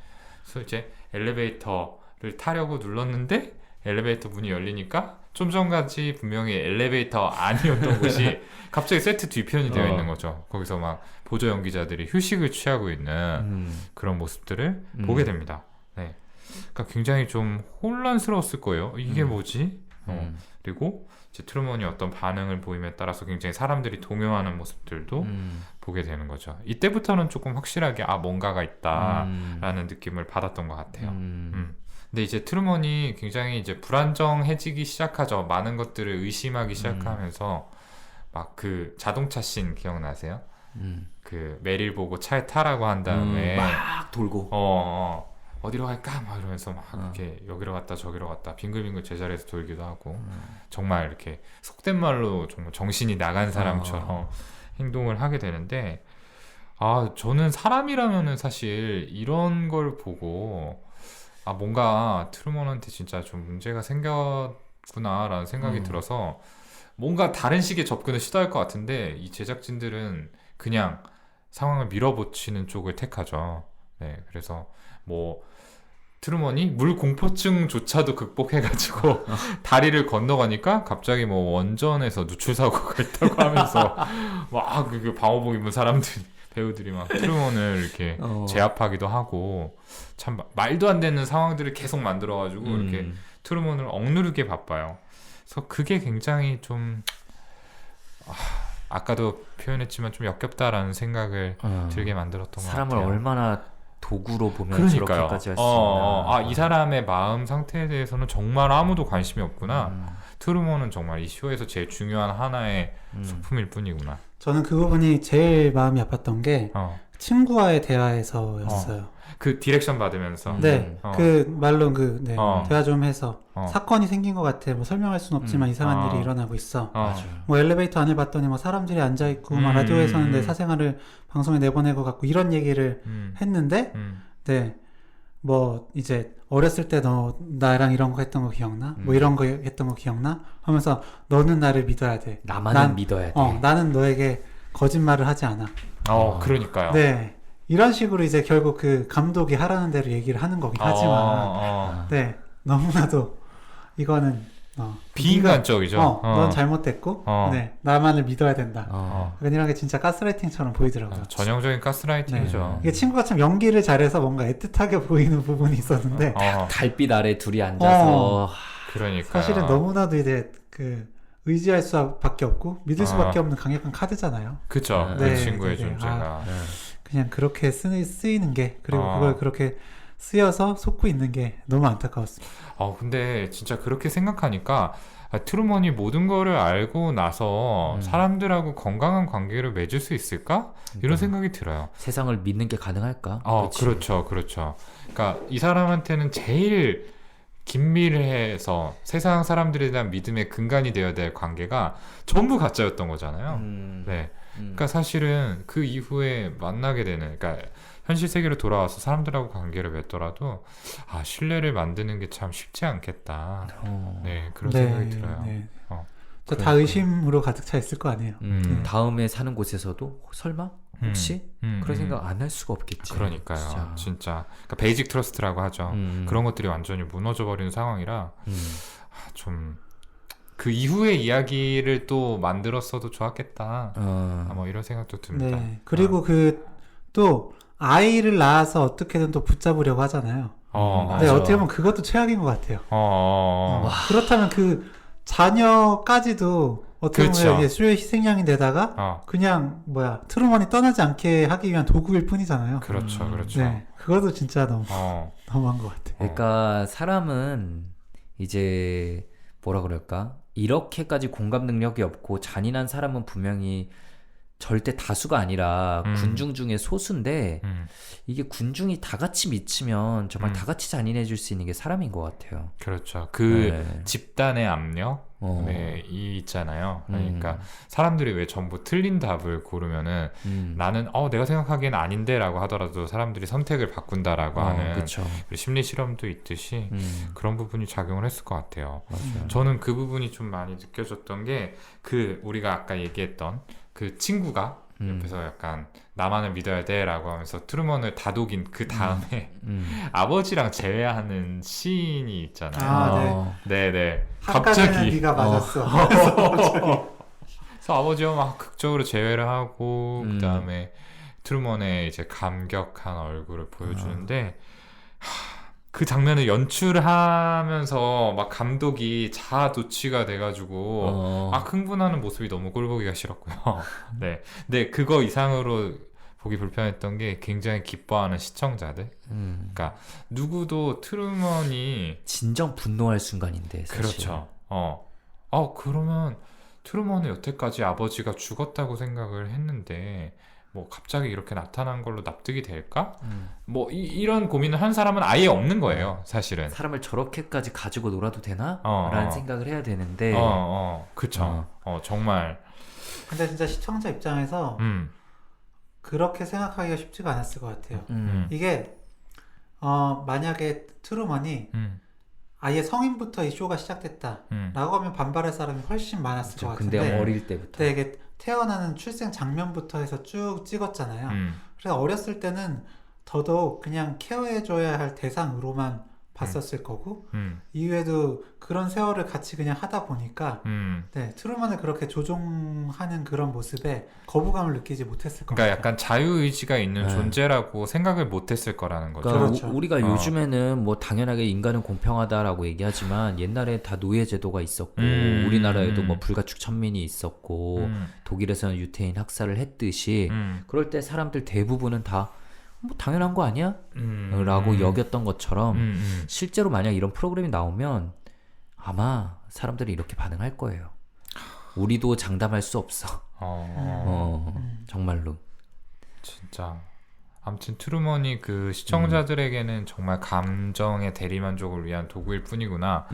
그래서 이제 엘리베이터를 타려고 눌렀는데 엘리베이터 문이 열리니까 좀 전까지 분명히 엘리베이터 아니었던 곳이 갑자기 세트 뒤편이 되어 있는 거죠. 거기서 막 보조 연기자들이 휴식을 취하고 있는 그런 모습들을 보게 됩니다. 네. 그러니까 굉장히 좀 혼란스러웠을 거예요. 이게 뭐지? 그리고 이제 트루먼이 어떤 반응을 보임에 따라서 굉장히 사람들이 동요하는 모습들도 보게 되는 거죠. 이때부터는 조금 확실하게 뭔가가 있다라는 느낌을 받았던 것 같아요. 근데 이제 트루먼이 굉장히 이제 불안정해지기 시작하죠. 많은 것들을 의심하기 시작하면서 막 그 자동차 씬 기억나세요? 그 메릴 보고 차에 타라고 한 다음에 막 돌고. 어디로 갈까? 막 이러면서 막 이렇게 여기로 갔다 저기로 갔다 빙글빙글 제자리에서 돌기도 하고 정말 이렇게 속된 말로 정말 정신이 나간 사람처럼 행동을 하게 되는데, 저는 사람이라면은 사실 이런 걸 보고 뭔가 트루먼한테 진짜 좀 문제가 생겼구나라는 생각이 들어서 뭔가 다른 식의 접근을 시도할 것 같은데, 이 제작진들은 그냥 상황을 밀어붙이는 쪽을 택하죠. 네, 그래서 뭐 트루먼이 물 공포증조차도 극복해가지고 다리를 건너가니까 갑자기 뭐 원전에서 누출 사고가 있다고 하면서 막 그 방호복 입은 사람들이, 배우들이 막 트루먼을 이렇게 제압하기도 하고, 참 말도 안 되는 상황들을 계속 만들어가지고 이렇게 트루먼을 억누르게 바빠요. 그래서 그게 굉장히 좀 아까도 표현했지만 좀 역겹다라는 생각을 들게 만들었던 것 같아요. 사람을 얼마나 도구로 보면 그러니까요. 저렇게까지 할 수 있나. 이 사람의 마음 상태에 대해서는 정말 아무도 관심이 없구나. 트루먼은 정말 이 쇼에서 제일 중요한 하나의 소품일 뿐이구나. 저는 그 부분이 제일 마음이 아팠던 게 친구와의 대화에서였어요. 그 디렉션 받으면서. 네, 그 말론 대화 좀 해서 어. 사건이 생긴 것 같아. 뭐 설명할 순 없지만 이상한 일이 일어나고 있어. 맞아요. 뭐 엘리베이터 안을 봤더니 뭐 사람들이 앉아 있고 막 라디오에서는 내 사생활을 방송에 내보낼 것 같고 이런 얘기를 했는데, 네, 뭐 이제 어렸을 때 너 나랑 이런 거 했던 거 기억나? 뭐 이런 거 했던 거 기억나? 하면서 너는 나를 믿어야 돼. 나만은 믿어야 돼. 나는 너에게 거짓말을 하지 않아. 그러니까요. 네. 이런 식으로 이제 결국 그 감독이 하라는 대로 얘기를 하는 거긴 하지만, 네, 너무나도 이거는 비인간적이죠. 넌 잘못됐고, 네, 나만을 믿어야 된다. 약간 이런 게 진짜 가스라이팅처럼 보이더라고요. 전형적인 가스라이팅이죠. 이게 친구가 참 연기를 잘해서 뭔가 애틋하게 보이는 부분이 있었는데, 달빛 아래 둘이 앉아서 그러니까 사실은 너무나도 이제 그 의지할 수밖에 없고 믿을 수밖에 없는 강력한 카드잖아요. 그쵸. 네, 그 친구의 네, 네. 존재가. 그냥 그렇게 쓰이는 게, 그리고 그걸 그렇게 쓰여서 속고 있는 게 너무 안타까웠습니다. 근데 진짜 그렇게 생각하니까 트루먼이 모든 거를 알고 나서 사람들하고 건강한 관계를 맺을 수 있을까? 이런 생각이 들어요. 세상을 믿는 게 가능할까? 그렇죠. 그러니까 이 사람한테는 제일 긴밀해서 세상 사람들에 대한 믿음의 근간이 되어야 될 관계가 전부 가짜였던 거잖아요. 네. 그러니까 사실은 그 이후에 만나게 되는, 그러니까 현실 세계로 돌아와서 사람들하고 관계를 맺더라도 신뢰를 만드는 게 참 쉽지 않겠다. 네, 그런 생각이 들어요. 네. 다 의심으로 가득 차 있을 거 아니에요. 다음에 사는 곳에서도 설마? 혹시? 그런 생각 안 할 수가 없겠지. 그러니까요. 진짜. 그러니까 베이직 트러스트라고 하죠. 그런 것들이 완전히 무너져버리는 상황이라 좀 그 이후의 이야기를 또 만들었어도 좋았겠다. 뭐 이런 생각도 듭니다. 네. 그리고 또 아이를 낳아서 어떻게든 또 붙잡으려고 하잖아요. 네, 어떻게 보면 그것도 최악인 것 같아요. 그렇다면 그 자녀까지도 어떻게 보면 이게 수요의 희생양인데다가 그냥 트루먼이 떠나지 않게 하기 위한 도구일 뿐이잖아요. 그렇죠. 네, 그것도 진짜 너무한 것 같아요. 그러니까 사람은 이제 뭐라 그럴까? 이렇게까지 공감 능력이 없고 잔인한 사람은 분명히 절대 다수가 아니라 음. 군중 중에 소수인데 이게 군중이 다 같이 미치면 정말 다 같이 잔인해질 수 있는 게 사람인 것 같아요. 그렇죠. 그 네. 집단의 압력, 네, 이 있잖아요. 그러니까 사람들이 왜 전부 틀린 답을 고르면은 나는 내가 생각하기엔 아닌데라고 하더라도 사람들이 선택을 바꾼다라고 하는 그쵸. 심리 실험도 있듯이 그런 부분이 작용을 했을 것 같아요. 맞아요. 저는 그 부분이 좀 많이 느껴졌던 게 그 우리가 아까 얘기했던 그 친구가 옆에서 약간 나만을 믿어야 돼라고 하면서 트루먼을 다독인 그 다음에 아버지랑 재회하는 시인이 있잖아요. 아, 네. 네네. 한 가지는 갑자기 네가 맞았어. 그래서 아버지와 막 극적으로 재회를 하고 그 다음에 트루먼의 이제 감격한 얼굴을 보여주는데 그 장면을 연출하면서 막 감독이 자아도취가 돼가지고 막 흥분하는 모습이 너무 꼴보기가 싫었고요. 네. 근데 그거 이상으로 보기 불편했던 게 굉장히 기뻐하는 시청자들. 그러니까 누구도 트루먼이 진정 분노할 순간인데 사실. 그렇죠. 그러면 트루먼은 여태까지 아버지가 죽었다고 생각을 했는데 뭐 갑자기 이렇게 나타난 걸로 납득이 될까? 뭐 이런 고민을 한 사람은 아예 없는 거예요, 사실은. 사람을 저렇게까지 가지고 놀아도 되나? 라는 생각을 해야 되는데 그쵸. 정말. 근데 진짜 시청자 입장에서 그렇게 생각하기가 쉽지가 않았을 것 같아요. 이게 만약에 트루먼이 아예 성인부터 이 쇼가 시작됐다 라고 하면 반발할 사람이 훨씬 많았을 것 같은데 근데 어릴 때부터 되게 태어나는 출생 장면부터 해서 쭉 찍었잖아요. 그래서 어렸을 때는 더더욱 그냥 케어해줘야 할 대상으로만 봤었을 거고 이후에도 그런 세월을 같이 그냥 하다 보니까 네, 트루먼을 그렇게 조종하는 그런 모습에 거부감을 느끼지 못했을 것 그러니까 같아요. 약간 자유의지가 있는 존재라고 생각을 못했을 거라는 거죠. 그러니까 그렇죠. 우리가 요즘에는 뭐 당연하게 인간은 공평하다라고 얘기하지만 옛날에 다 노예 제도가 있었고 우리나라에도 뭐 불가축 천민이 있었고 독일에서는 유태인 학살을 했듯이 그럴 때 사람들 대부분은 다 뭐 당연한 거 아니야? 라고 여겼던 것처럼 실제로 만약 이런 프로그램이 나오면 아마 사람들이 이렇게 반응할 거예요. 우리도 장담할 수 없어. 정말로. 진짜. 아무튼 트루먼이 그 시청자들에게는 정말 감정의 대리만족을 위한 도구일 뿐이구나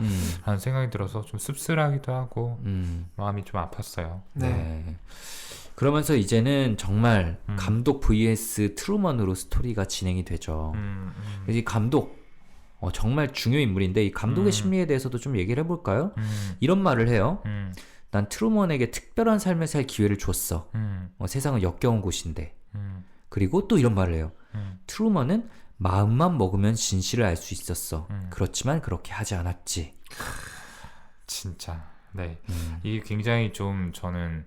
라는 생각이 들어서 좀 씁쓸하기도 하고 마음이 좀 아팠어요. 네. 그러면서 이제는 정말 감독 vs 트루먼으로 스토리가 진행이 되죠. 이 감독 정말 중요 인물인데 이 감독의 심리에 대해서도 좀 얘기를 해볼까요? 이런 말을 해요. 난 트루먼에게 특별한 삶을 살 기회를 줬어. 세상은 역겨운 곳인데. 그리고 또 이런 말을 해요. 트루먼은 마음만 먹으면 진실을 알 수 있었어. 그렇지만 그렇게 하지 않았지. 진짜. 네. 이게 굉장히 좀 저는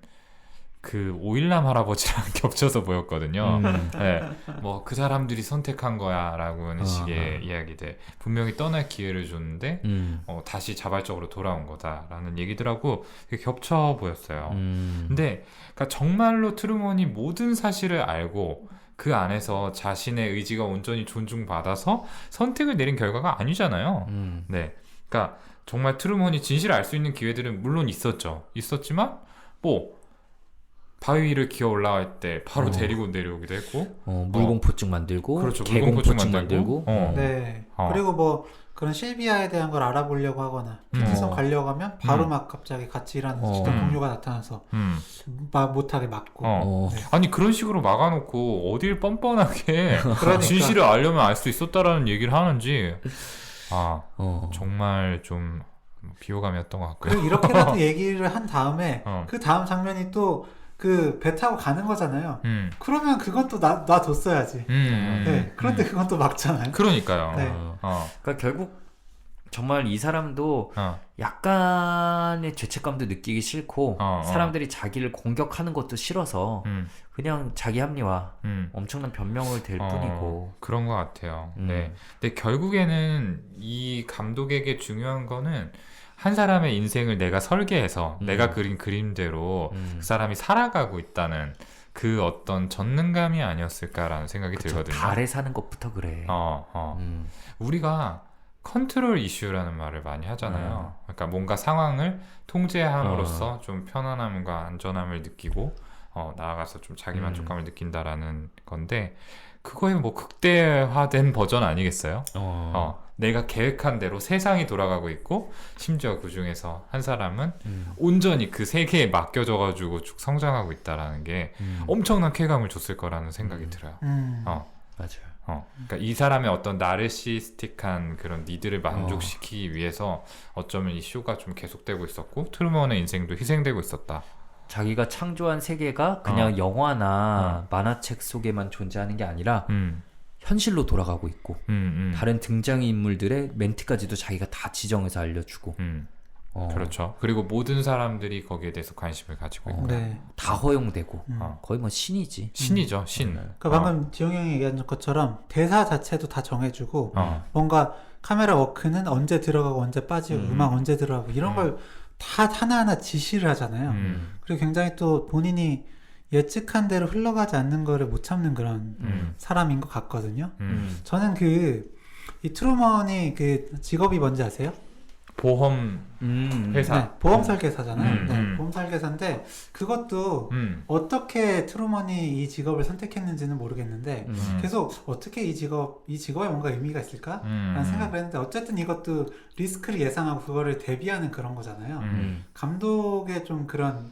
그 오일남 할아버지랑 겹쳐서 보였거든요. 네. 뭐 그 사람들이 선택한 거야라고 하는 식의 이야기들. 분명히 떠날 기회를 줬는데 다시 자발적으로 돌아온 거다라는 얘기들하고 되게 겹쳐 보였어요. 근데 그러니까 정말로 트루먼이 모든 사실을 알고 그 안에서 자신의 의지가 온전히 존중받아서 선택을 내린 결과가 아니잖아요. 네. 그러니까 정말 트루먼이 진실을 알 수 있는 기회들은 물론 있었지만 뭐 바위 위를 기어 올라갈 때 바로 데리고 내려오기도 했고 물공포증 만들고 그렇죠. 개공포증 만들고 네. 그리고 뭐 그런 실비아에 대한 걸 알아보려고 하거나 피지성 가려고 하면 바로 막 갑자기 같이 일하는 직장 동료가 나타나서 못하게 막고 네. 아니 그런 식으로 막아놓고 어딜 뻔뻔하게 그러니까. 진실을 알려면 알 수 있었다라는 얘기를 하는지 정말 좀 비호감이었던 것 같고요. 그리고 이렇게라도 얘기를 한 다음에 그 다음 장면이 또 그 배 타고 가는 거잖아요. 그러면 그건 또 놔뒀어야지. 네. 그런데 그건 또 막잖아요. 그러니까요. 네. 그러니까 결국 정말 이 사람도 약간의 죄책감도 느끼기 싫고 사람들이 자기를 공격하는 것도 싫어서 그냥 자기 합리화 엄청난 변명을 댈 뿐이고 그런 것 같아요. 네. 근데 결국에는 이 감독에게 중요한 거는 한 사람의 인생을 내가 설계해서 내가 그린 그림대로 그 사람이 살아가고 있다는 그 어떤 전능감이 아니었을까라는 생각이 들거든요. 달에 사는 것부터 그래. 우리가 컨트롤 이슈라는 말을 많이 하잖아요. 그러니까 뭔가 상황을 통제함으로써 좀 편안함과 안전함을 느끼고 나아가서 좀 자기 만족감을 느낀다라는 건데 그거의 뭐 극대화된 버전 아니겠어요? 내가 계획한 대로 세상이 돌아가고 있고 심지어 그 중에서 한 사람은 온전히 그 세계에 맡겨져가지고 쭉 성장하고 있다라는 게 엄청난 쾌감을 줬을 거라는 생각이 들어요. 맞아요. 그러니까 이 사람의 어떤 나르시스틱한 그런 니드를 만족시키기 위해서 어쩌면 이 쇼가 좀 계속되고 있었고 트루먼의 인생도 희생되고 있었다. 자기가 창조한 세계가 그냥 영화나 만화책 속에만 존재하는 게 아니라 현실로 돌아가고 있고 다른 등장인물들의 멘트까지도 자기가 다 지정해서 알려주고 그렇죠. 그리고 모든 사람들이 거기에 대해서 관심을 가지고 있고 네. 다 허용되고 거의 뭐 신이지. 신이죠, 신. 그러니까 방금 지용이 형이 얘기한 것처럼 대사 자체도 다 정해주고 뭔가 카메라 워크는 언제 들어가고 언제 빠지고 음악 언제 들어가고 이런 걸 다 하나하나 지시를 하잖아요. 그리고 굉장히 또 본인이 예측한 대로 흘러가지 않는 거를 못 참는 그런 사람인 것 같거든요. 저는 이 트루먼이 그 직업이 뭔지 아세요? 보험 회사. 네, 보험 설계사잖아요. 네, 보험 설계사인데 그것도 어떻게 트루먼이 이 직업을 선택했는지는 모르겠는데 계속 어떻게 이 직업에 뭔가 의미가 있을까? 라는 생각을 했는데 어쨌든 이것도 리스크를 예상하고 그거를 대비하는 그런 거잖아요. 감독의 좀 그런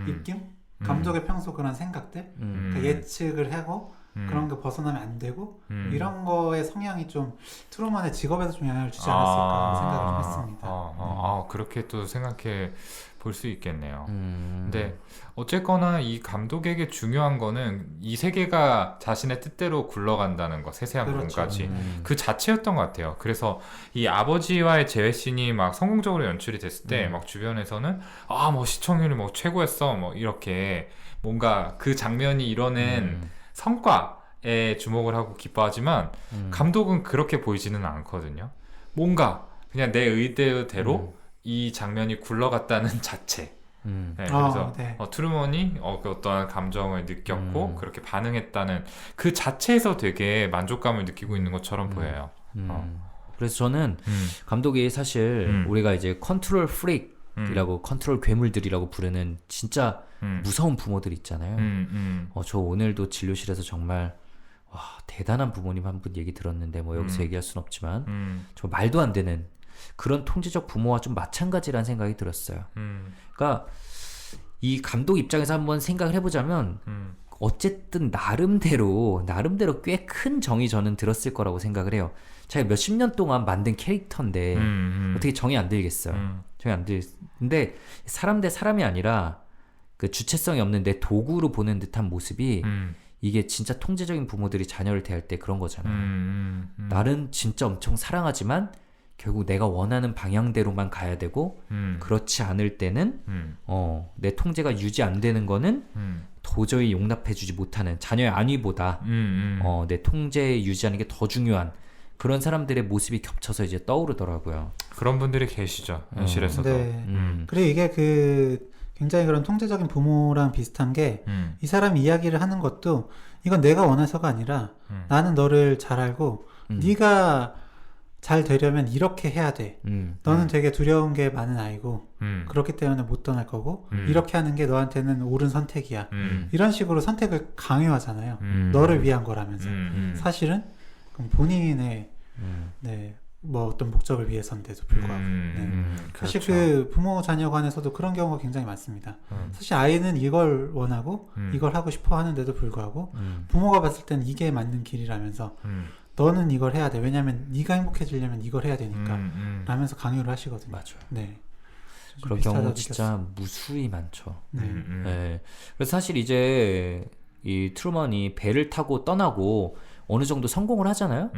입김? 감독의 평소 그런 생각들? 그러니까 예측을 하고 그런 게 벗어나면 안 되고 이런 거의 성향이 좀 트루먼의 직업에서 좀 영향을 주지 않았을까 생각을 좀 했습니다. 그렇게 또 생각해 볼 수 있겠네요. 근데 어쨌거나 이 감독에게 중요한 거는 이 세계가 자신의 뜻대로 굴러간다는 거, 세세한 그렇죠. 부분까지 그 자체였던 것 같아요. 그래서 이 아버지와의 재회씬이 막 성공적으로 연출이 됐을 때 막 주변에서는 뭐 시청률이 뭐 최고였어 뭐 이렇게 뭔가 그 장면이 이뤄낸 성과에 주목을 하고 기뻐하지만 감독은 그렇게 보이지는 않거든요. 뭔가 그냥 내 의대대로 이 장면이 굴러갔다는 자체. 네, 그래서 네. 트루먼이 그 어떠한 감정을 느꼈고 그렇게 반응했다는 그 자체에서 되게 만족감을 느끼고 있는 것처럼 보여요. 그래서 저는 감독이 사실 우리가 이제 컨트롤 프릭이라고 컨트롤 괴물들이라고 부르는 진짜 무서운 부모들 있잖아요. 저 오늘도 진료실에서 정말 대단한 부모님 한 분 얘기 들었는데 뭐 여기서 얘기할 순 없지만 정말 말도 안 되는 그런 통제적 부모와 좀 마찬가지라는 생각이 들었어요. 그러니까 이 감독 입장에서 한번 생각을 해보자면 어쨌든 나름대로 꽤 큰 정이 저는 들었을 거라고 생각을 해요. 자기가 몇십 년 동안 만든 캐릭터인데 어떻게 정이 안 들겠어요. 정이 안 들. 근데 사람 대 사람이 아니라 그 주체성이 없는 내 도구로 보는 듯한 모습이 이게 진짜 통제적인 부모들이 자녀를 대할 때 그런 거잖아요. 나는 진짜 엄청 사랑하지만 결국 내가 원하는 방향대로만 가야 되고 그렇지 않을 때는 내 통제가 유지 안 되는 거는 도저히 용납해주지 못하는 자녀의 안위보다 내 통제 유지하는 게 더 중요한 그런 사람들의 모습이 겹쳐서 이제 떠오르더라고요. 그런 분들이 계시죠, 현실에서도. 네. 그리고 이게 굉장히 그런 통제적인 부모랑 비슷한 게 이 사람이 이야기를 하는 것도 이건 내가 원해서가 아니라 나는 너를 잘 알고 네가 잘 되려면 이렇게 해야 돼. 너는 되게 두려운 게 많은 아이고 그렇기 때문에 못 떠날 거고 이렇게 하는 게 너한테는 옳은 선택이야. 이런 식으로 선택을 강요하잖아요. 너를 위한 거라면서. 사실은 그럼 본인의 뭐 어떤 목적을 위해서인데도 불구하고 사실 그렇죠. 그 부모 자녀 간에서도 그런 경우가 굉장히 많습니다. 사실 아이는 이걸 원하고 이걸 하고 싶어 하는데도 불구하고 부모가 봤을 때는 이게 맞는 길이라면서 너는 이걸 해야 돼. 왜냐면 네가 행복해지려면 이걸 해야 되니까 라면서 강요를 하시거든요. 맞아요. 네. 그런 경우 진짜 무수히 많죠. 네. 그래서 사실 이제 이 트루먼이 배를 타고 떠나고 어느 정도 성공을 하잖아요.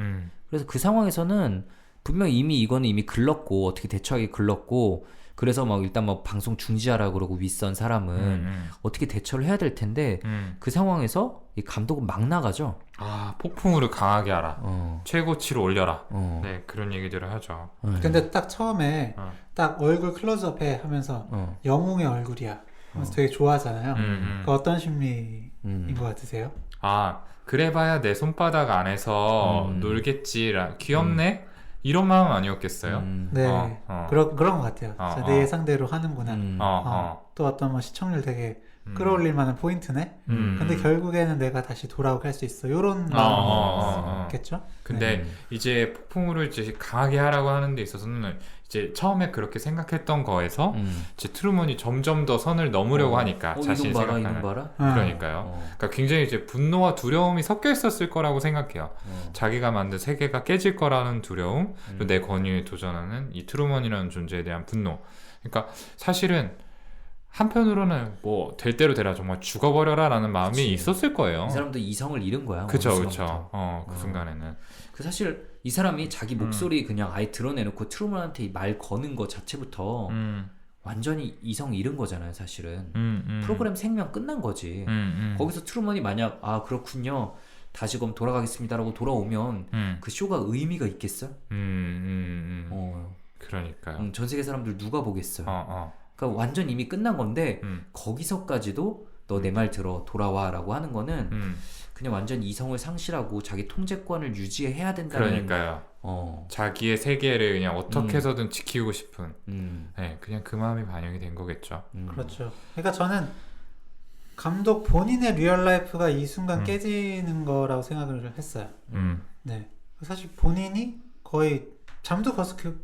그래서 그 상황에서는 분명히 이미 글렀고 어떻게 대처하기 글렀고 그래서 막 일단 뭐 방송 중지하라 그러고 윗선 사람은 어떻게 대처를 해야 될 텐데 그 상황에서 이 감독은 막 나가죠. 폭풍우를 강하게 하라. 최고치로 올려라. 네, 그런 얘기들을 하죠. 근데 딱 처음에 딱 얼굴 클로즈업해 하면서 영웅의 얼굴이야 하면서 되게 좋아하잖아요. 그 어떤 심리인 것 같으세요? 그래봐야 내 손바닥 안에서 놀겠지. 귀엽네? 이런 마음 아니었겠어요? 네. 그런 것 같아요. 내 예상대로 하는구나. 또 어떤 뭐 시청률 되게 끌어올릴 만한 포인트네. 근데 결국에는 내가 다시 돌아오게 할 수 있어. 요런 마음이겠죠? 근데 네. 이제 폭풍우를 이제 강하게 하라고 하는 데 있어서는 이제 처음에 그렇게 생각했던 거에서 이제 트루먼이 점점 더 선을 넘으려고 하니까 자신이 이놈 봐라, 생각하는 이놈 봐라. 그러니까요. 그러니까 굉장히 이제 분노와 두려움이 섞여 있었을 거라고 생각해요. 자기가 만든 세계가 깨질 거라는 두려움, 그리고 내 권위에 도전하는 이 트루먼이라는 존재에 대한 분노. 그러니까 사실은 한편으로는 뭐 될 대로 되라 정말 죽어버려라라는 마음이 그치. 있었을 거예요. 이 사람도 이성을 잃은 거야. 그쵸, 어느 그쵸. 순간부터. 그 순간에는. 그 사실 이 사람이 자기 목소리 그냥 아예 드러내놓고 트루먼한테 말 거는 거 자체부터 완전히 이성 잃은 거잖아요, 사실은. 프로그램 생명 끝난 거지. 거기서 트루먼이 만약 아 그렇군요, 다시금 돌아가겠습니다라고 돌아오면 그 쇼가 의미가 있겠어요? 그러니까요. 전 세계 사람들 누가 보겠어요? 어. 그러니까 완전 이미 끝난 건데 거기서까지도 너 내 말 들어 돌아와라고 하는 거는 그냥 완전 이성을 상실하고 자기 통제권을 유지해야 된다는. 그러니까요. 자기의 세계를 그냥 어떻게 해서든 지키고 싶은 네, 그냥 그 마음이 반영이 된 거겠죠. 그렇죠. 그러니까 저는 감독 본인의 리얼 라이프가 이 순간 깨지는 거라고 생각을 했어요. 네. 사실 본인이 거의 잠도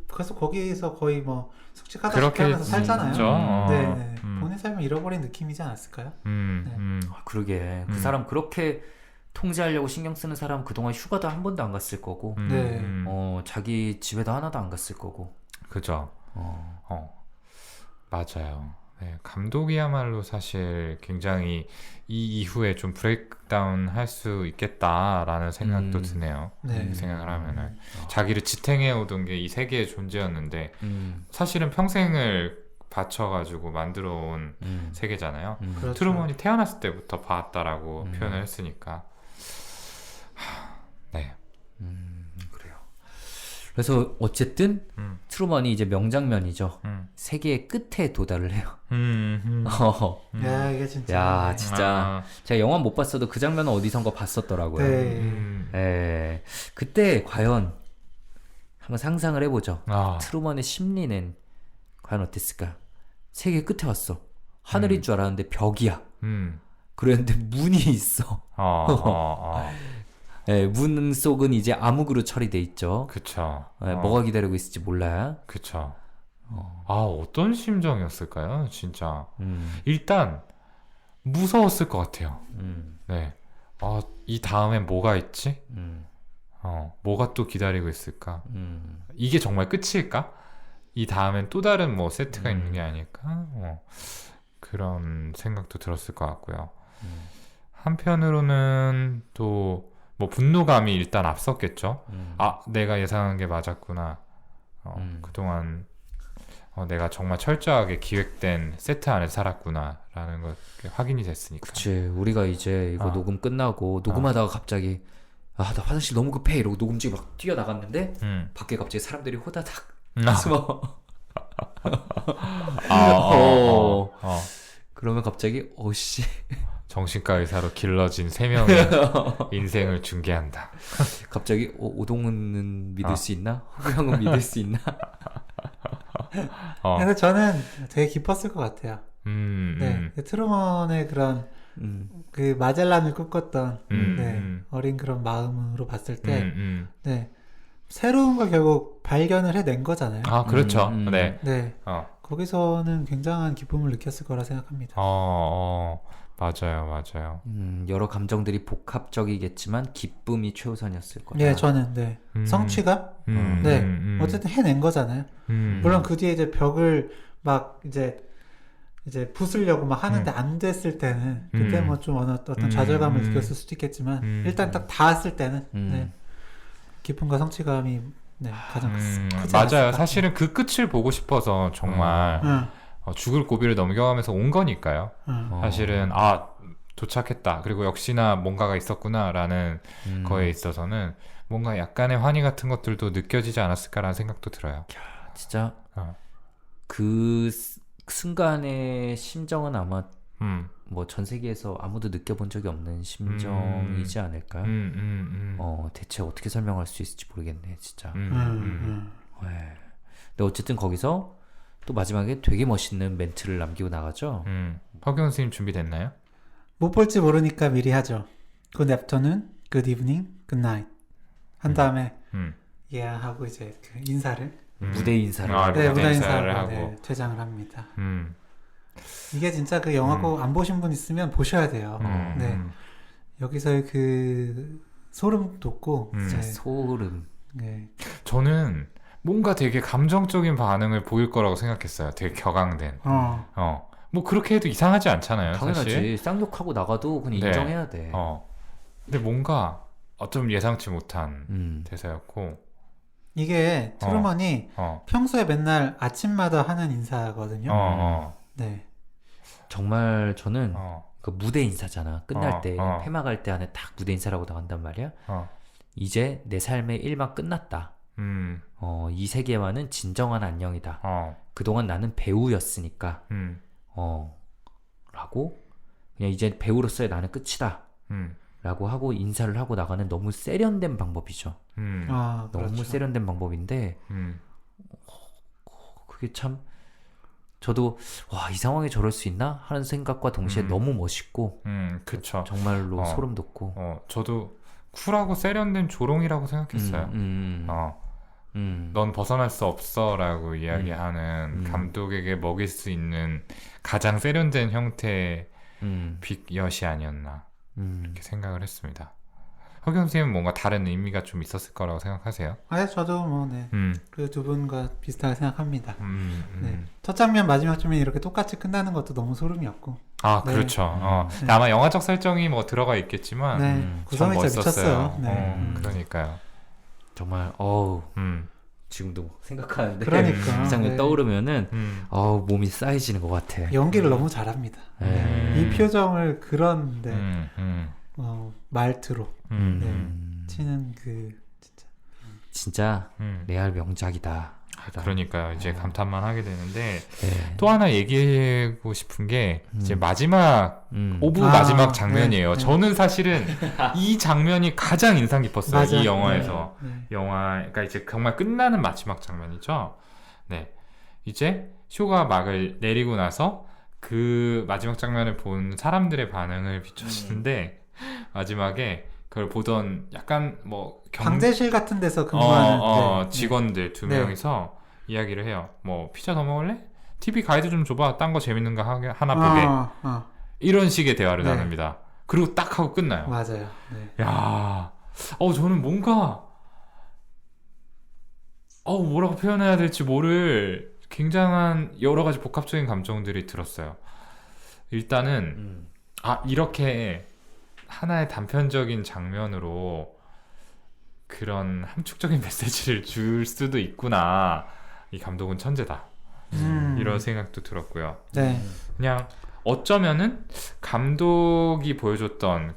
그래서 거기서 거의 뭐 숙직하다시피 하면서 살잖아요. 네. 본인 삶을 잃어버린 느낌이지 않았을까요? 아, 그러게 그 사람 그렇게 통제하려고 신경 쓰는 사람 그동안 휴가도 한 번도 안 갔을 거고 네. 자기 집에도 하나도 안 갔을 거고. 그죠. 맞아요. 네, 감독이야말로 사실 굉장히 이 이후에 좀 브레이크다운 할 수 있겠다라는 생각도 드네요. 네. 생각을 하면은 자기를 지탱해 오던 게 이 세계의 존재였는데 사실은 평생을 바쳐가지고 만들어 온 세계잖아요. 그렇죠. 트루먼이 태어났을 때부터 봤다라고 표현을 했으니까. 네. 그래요. 그래서 어쨌든 트루먼이 이제 명장면이죠. 세계의 끝에 도달을 해요. 야, 이게 진짜. 야, 진짜 제가 영화 못 봤어도 그 장면은 어디선가 봤었더라고요. 네. 예. 그때 과연 한번 상상을 해보죠. 아. 트루먼의 심리는 과연 어땠을까? 세계 끝에 왔어. 하늘인 줄 알았는데 벽이야. 그랬는데 문이 있어. 예, 문 속은 이제 암흑으로 처리돼 있죠. 그쵸. 예, 뭐가 기다리고 있을지 몰라요. 그쵸. 어떤 심정이었을까요? 진짜. 일단, 무서웠을 것 같아요. 네. 이 다음엔 뭐가 있지? 뭐가 또 기다리고 있을까? 이게 정말 끝일까? 이 다음엔 또 다른 뭐 세트가 있는 게 아닐까? 그런 생각도 들었을 것 같고요. 한편으로는 또 뭐 분노감이 일단 앞섰겠죠. 내가 예상한 게 맞았구나. 그동안 내가 정말 철저하게 기획된 세트 안에서 살았구나라는 것 확인이 됐으니까. 그치. 우리가 이제 이거 녹음 끝나고 녹음하다가 갑자기 나 화장실 너무 급해 이러고 녹음직이 막 뛰어나갔는데 밖에 갑자기 사람들이 호다닥 숨어. 그러면 갑자기 씨 정신과 의사로 길러진 3명의 인생을 중계한다. 갑자기 오동훈은 믿을 수 있나? 호구형은 믿을 수 있나? 그래서 저는 되게 기뻤을 것 같아요. 네, 트루먼의 그런 그 마젤란을 꿈꿨던 어린 그런 마음으로 봤을 때, 네, 새로운 걸 결국 발견을 해낸 거잖아요. 그렇죠. 네. 거기서는 굉장한 기쁨을 느꼈을 거라 생각합니다. 맞아요. 여러 감정들이 복합적이겠지만 기쁨이 최우선이었을 거다. 네, 저는 성취감, 어쨌든 해낸 거잖아요. 물론 그 뒤에 이제 벽을 막 이제 부수려고 막 하는데 안 됐을 때는 그때 뭐 좀 어떤 좌절감을 느꼈을 수도 있겠지만 일단 딱 닿았을 때는 기쁨과 성취감이 가장 크지 맞아요. 않았을까? 사실은 그 끝을 보고 싶어서 정말 죽을 고비를 넘겨가면서 온 거니까요. 사실은 도착했다. 그리고 역시나 뭔가가 있었구나라는 거에 있어서는 뭔가 약간의 환희 같은 것들도 느껴지지 않았을까라는 생각도 들어요. 진짜 그 순간의 심정은 아마 뭐 전 세계에서 아무도 느껴본 적이 없는 심정이지 않을까요? 대체 어떻게 설명할 수 있을지 모르겠네, 진짜. 근데 어쨌든 거기서 또 마지막에 되게 멋있는 멘트를 남기고 나가죠. 허경 선생님 준비됐나요? 못 볼지 모르니까 미리 하죠. Good afternoon, good evening, good night 한 다음에 yeah 하고 이제 그 인사를 무대 인사를 네, 무대 무대 인사를 인사를 하고. 네, 퇴장을 합니다. 음. 이게 진짜 그 영화 꼭 안 보신 분 있으면 보셔야 돼요. 네. 여기서의 그 소름 돋고 진짜 소름. 네. 저는 뭔가 되게 감정적인 반응을 보일 거라고 생각했어요. 되게 격앙된. 뭐 그렇게 해도 이상하지 않잖아요. 당연하지. 사실. 쌍욕하고 나가도 그냥 네. 인정해야 돼. 근데 뭔가 좀 예상치 못한 대사였고. 이게 트루먼이 평소에 맨날 아침마다 하는 인사거든요. 네. 정말 저는 그 무대 인사잖아. 끝날 때 폐막할 때 안에 딱 무대 인사라고 나간단 말이야. 이제 내 삶의 일막 끝났다. 이 세계와는 진정한 안녕이다. 그동안 나는 배우였으니까. 라고 그냥 이제 배우로서의 나는 끝이다. 라고 하고 인사를 하고 나가는 너무 세련된 방법이죠. 그렇죠. 너무 세련된 방법인데 그게 참 저도 와, 이 상황에 저럴 수 있나 하는 생각과 동시에 너무 멋있고 그쵸. 정말로 소름 돋고 저도 쿨하고 세련된 조롱이라고 생각했어요. 넌 벗어날 수 없어 라고 이야기하는 감독에게 먹일 수 있는 가장 세련된 형태의 빅엿이 아니었나 이렇게 생각을 했습니다. 허경 선생님은 뭔가 다른 의미가 좀 있었을 거라고 생각하세요? 저도 뭐 그 두 분과 비슷하게 생각합니다. 네. 첫 장면 마지막 장면이 이렇게 똑같이 끝나는 것도 너무 소름이었고. 네. 그렇죠. 아마 영화적 설정이 뭐 들어가 있겠지만 구성이 참 진짜 멋있었어요. 미쳤어요. 그러니까요. 정말 지금도 생각하는데 그러니까 이 장면 네. 떠오르면은 몸이 싸해지는 것 같아. 연기를 너무 잘합니다. 이 표정을 그런 말투로 치는 그 진짜 레알 명작이다. 그러니까요. 이제 감탄만 하게 되는데 또 하나 얘기하고 싶은 게 이제 마지막 오브 마지막 장면이에요. 네. 저는 사실은 이 장면이 가장 인상 깊었어요. 맞아. 이 영화에서 네. 그러니까 이제 정말 끝나는 마지막 장면이죠. 네, 이제 쇼가 막을 내리고 나서 그 마지막 장면을 본 사람들의 반응을 비춰주는데 마지막에 그걸 보던 약간 뭐 강제실 같은 데서 근무하는 직원들 두 명이서 이야기를 해요. 뭐 피자 더 먹을래? TV 가이드 좀 줘봐. 딴 거 재밌는 거 하나 보게. 이런 식의 대화를 나눕니다. 그리고 딱 하고 끝나요. 맞아요. 네. 야, 저는 뭔가 뭐라고 표현해야 될지 모를 굉장한 여러 가지 복합적인 감정들이 들었어요. 일단은 이렇게 하나의 단편적인 장면으로 그런 함축적인 메시지를 줄 수도 있구나. 이 감독은 천재다. 이런 생각도 들었고요. 네. 그냥 어쩌면은 감독이 보여줬던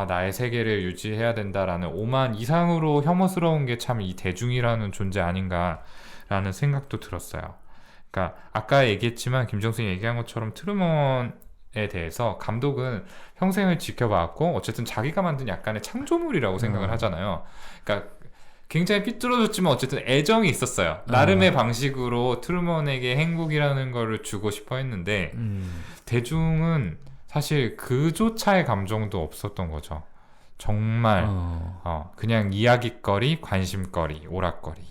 나의 세계를 유지해야 된다라는 오만 이상으로 혐오스러운 게 참 이 대중이라는 존재 아닌가라는 생각도 들었어요. 그러니까 아까 얘기했지만 김정수님 얘기한 것처럼 트루먼에 대해서 감독은 평생을 지켜봤고 어쨌든 자기가 만든 약간의 창조물이라고 생각을 하잖아요. 그러니까 굉장히 삐뚤어졌지만 어쨌든 애정이 있었어요. 나름의 방식으로 트루먼에게 행복이라는 거를 주고 싶어 했는데 대중은 사실 그조차의 감정도 없었던 거죠. 정말 그냥 이야깃거리, 관심거리, 오락거리.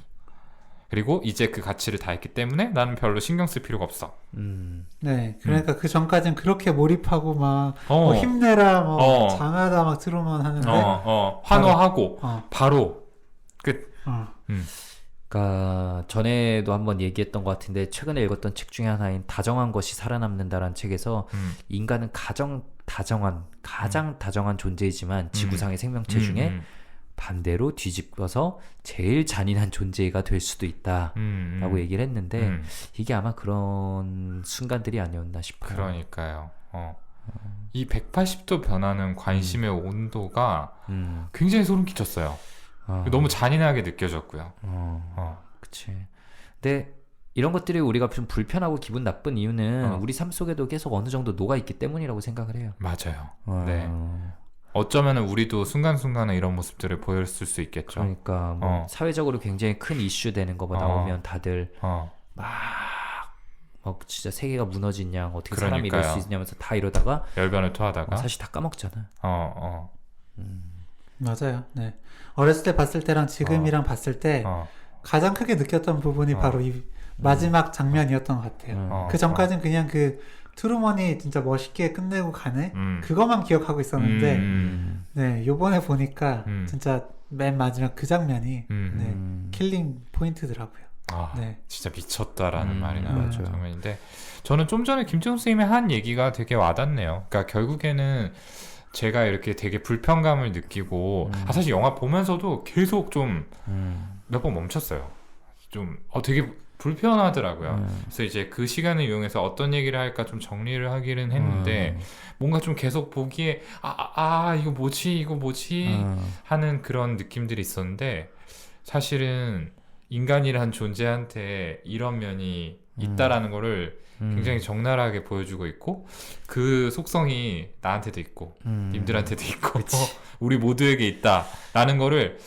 그리고 이제 그 가치를 다 했기 때문에 나는 별로 신경 쓸 필요가 없어. 네, 그러니까 그 전까지는 그렇게 몰입하고 막 힘내라, 장하다 막 트루먼 하는데 환호하고 바로 끝. 그러니까 전에도 한번 얘기했던 것 같은데 최근에 읽었던 책 중에 하나인 다정한 것이 살아남는다라는 책에서 인간은 가장 다정한 존재이지만 지구상의 생명체 중에 반대로 뒤집어서 제일 잔인한 존재가 될 수도 있다라고 얘기를 했는데 이게 아마 그런 순간들이 아니었나 싶어요. 그러니까요. 이 180도 변하는 관심의 온도가 굉장히 소름 끼쳤어요. 너무 잔인하게 느껴졌고요. 그치. 근데 이런 것들이 우리가 좀 불편하고 기분 나쁜 이유는 우리 삶 속에도 계속 어느 정도 녹아있기 때문이라고 생각을 해요. 맞아요. 네. 어쩌면 우리도 순간순간에 이런 모습들을 보였을 수 있겠죠. 그러니까 뭐 사회적으로 굉장히 큰 이슈 되는 거뭐 나오면 다들 막 진짜 세계가 무너진 양 어떻게 사람이 이럴 그러니까요. 수 있냐면서 다 이러다가 열변을 토하다가 사실 다 까먹잖아. 맞아요. 네. 어렸을 때 봤을 때랑 지금이랑 봤을 때 가장 크게 느꼈던 부분이 바로 이 마지막 장면이었던 것 같아요. 그 전까지는 그냥 그 트루먼이 진짜 멋있게 끝내고 가네? 그것만 기억하고 있었는데 네, 요번에 보니까 진짜 맨 마지막 그 장면이 네, 킬링 포인트더라고요. 네. 진짜 미쳤다라는 말이 나오는 맞아요. 장면인데 저는 좀 전에 김재훈 선생님이 한 얘기가 되게 와닿네요. 그러니까 결국에는 제가 이렇게 되게 불편감을 느끼고 사실 영화 보면서도 계속 좀 몇 번 멈췄어요. 좀 되게 불편하더라고요. 그래서 이제 그 시간을 이용해서 어떤 얘기를 할까 좀 정리를 하기는 했는데 뭔가 좀 계속 보기에 이거 뭐지 하는 그런 느낌들이 있었는데 사실은 인간이란 존재한테 이런 면이 있다라는 거를 굉장히 적나라하게 보여주고 있고 그 속성이 나한테도 있고 님들한테도 있고 우리 모두에게 있다라는 거를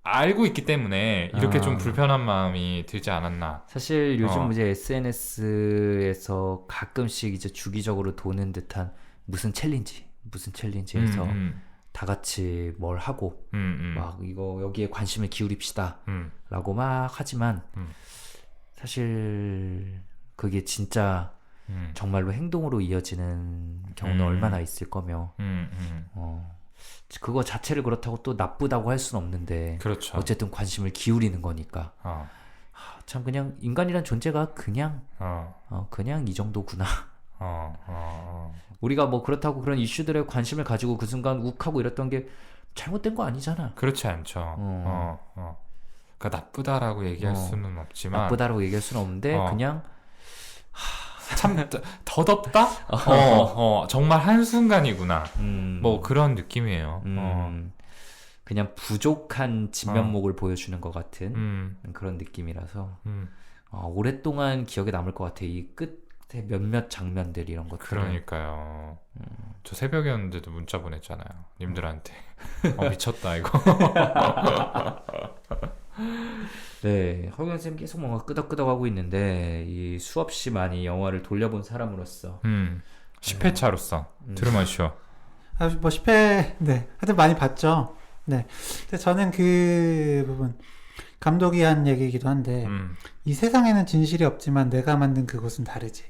알고 있기 때문에 이렇게 좀 불편한 마음이 들지 않았나. 사실 요즘 이제 SNS에서 가끔씩 이제 주기적으로 도는 듯한 무슨 챌린지에서 다 같이 뭘 하고 막 이거 여기에 관심을 기울입시다 라고 막 하지만 사실 그게 진짜 정말로 행동으로 이어지는 경우는 얼마나 있을 거며 그거 자체를 그렇다고 또 나쁘다고 할 수는 없는데 그렇죠. 어쨌든 관심을 기울이는 거니까 참 그냥 인간이란 존재가 그냥 그냥 이 정도구나. 우리가 뭐 그렇다고 그런 이슈들에 관심을 가지고 그 순간 욱하고 이랬던 게 잘못된 거 아니잖아. 그렇지 않죠. 그러니까 나쁘다라고 얘기할 수는 없지만 나쁘다라고 얘기할 수는 없는데 그냥 참 더덥다? 정말 한순간이구나. 뭐 그런 느낌이에요. 그냥 부족한 진면목을 보여주는 것 같은 그런 느낌이라서 오랫동안 기억에 남을 것 같아. 이 끝에 몇몇 장면들 이런 것들. 그러니까요. 저 새벽이었는데도 문자 보냈잖아요. 님들한테. 미쳤다 이거. 네, 허경 쌤 계속 뭔가 끄덕끄덕하고 있는데 이 수없이 많이 영화를 돌려본 사람으로서 10회차로서 트루먼 쇼. 뭐 10회 네, 하여튼 많이 봤죠. 네, 근데 저는 그 부분 감독이 한 얘기이기도 한데 이 세상에는 진실이 없지만 내가 만든 그것은 다르지.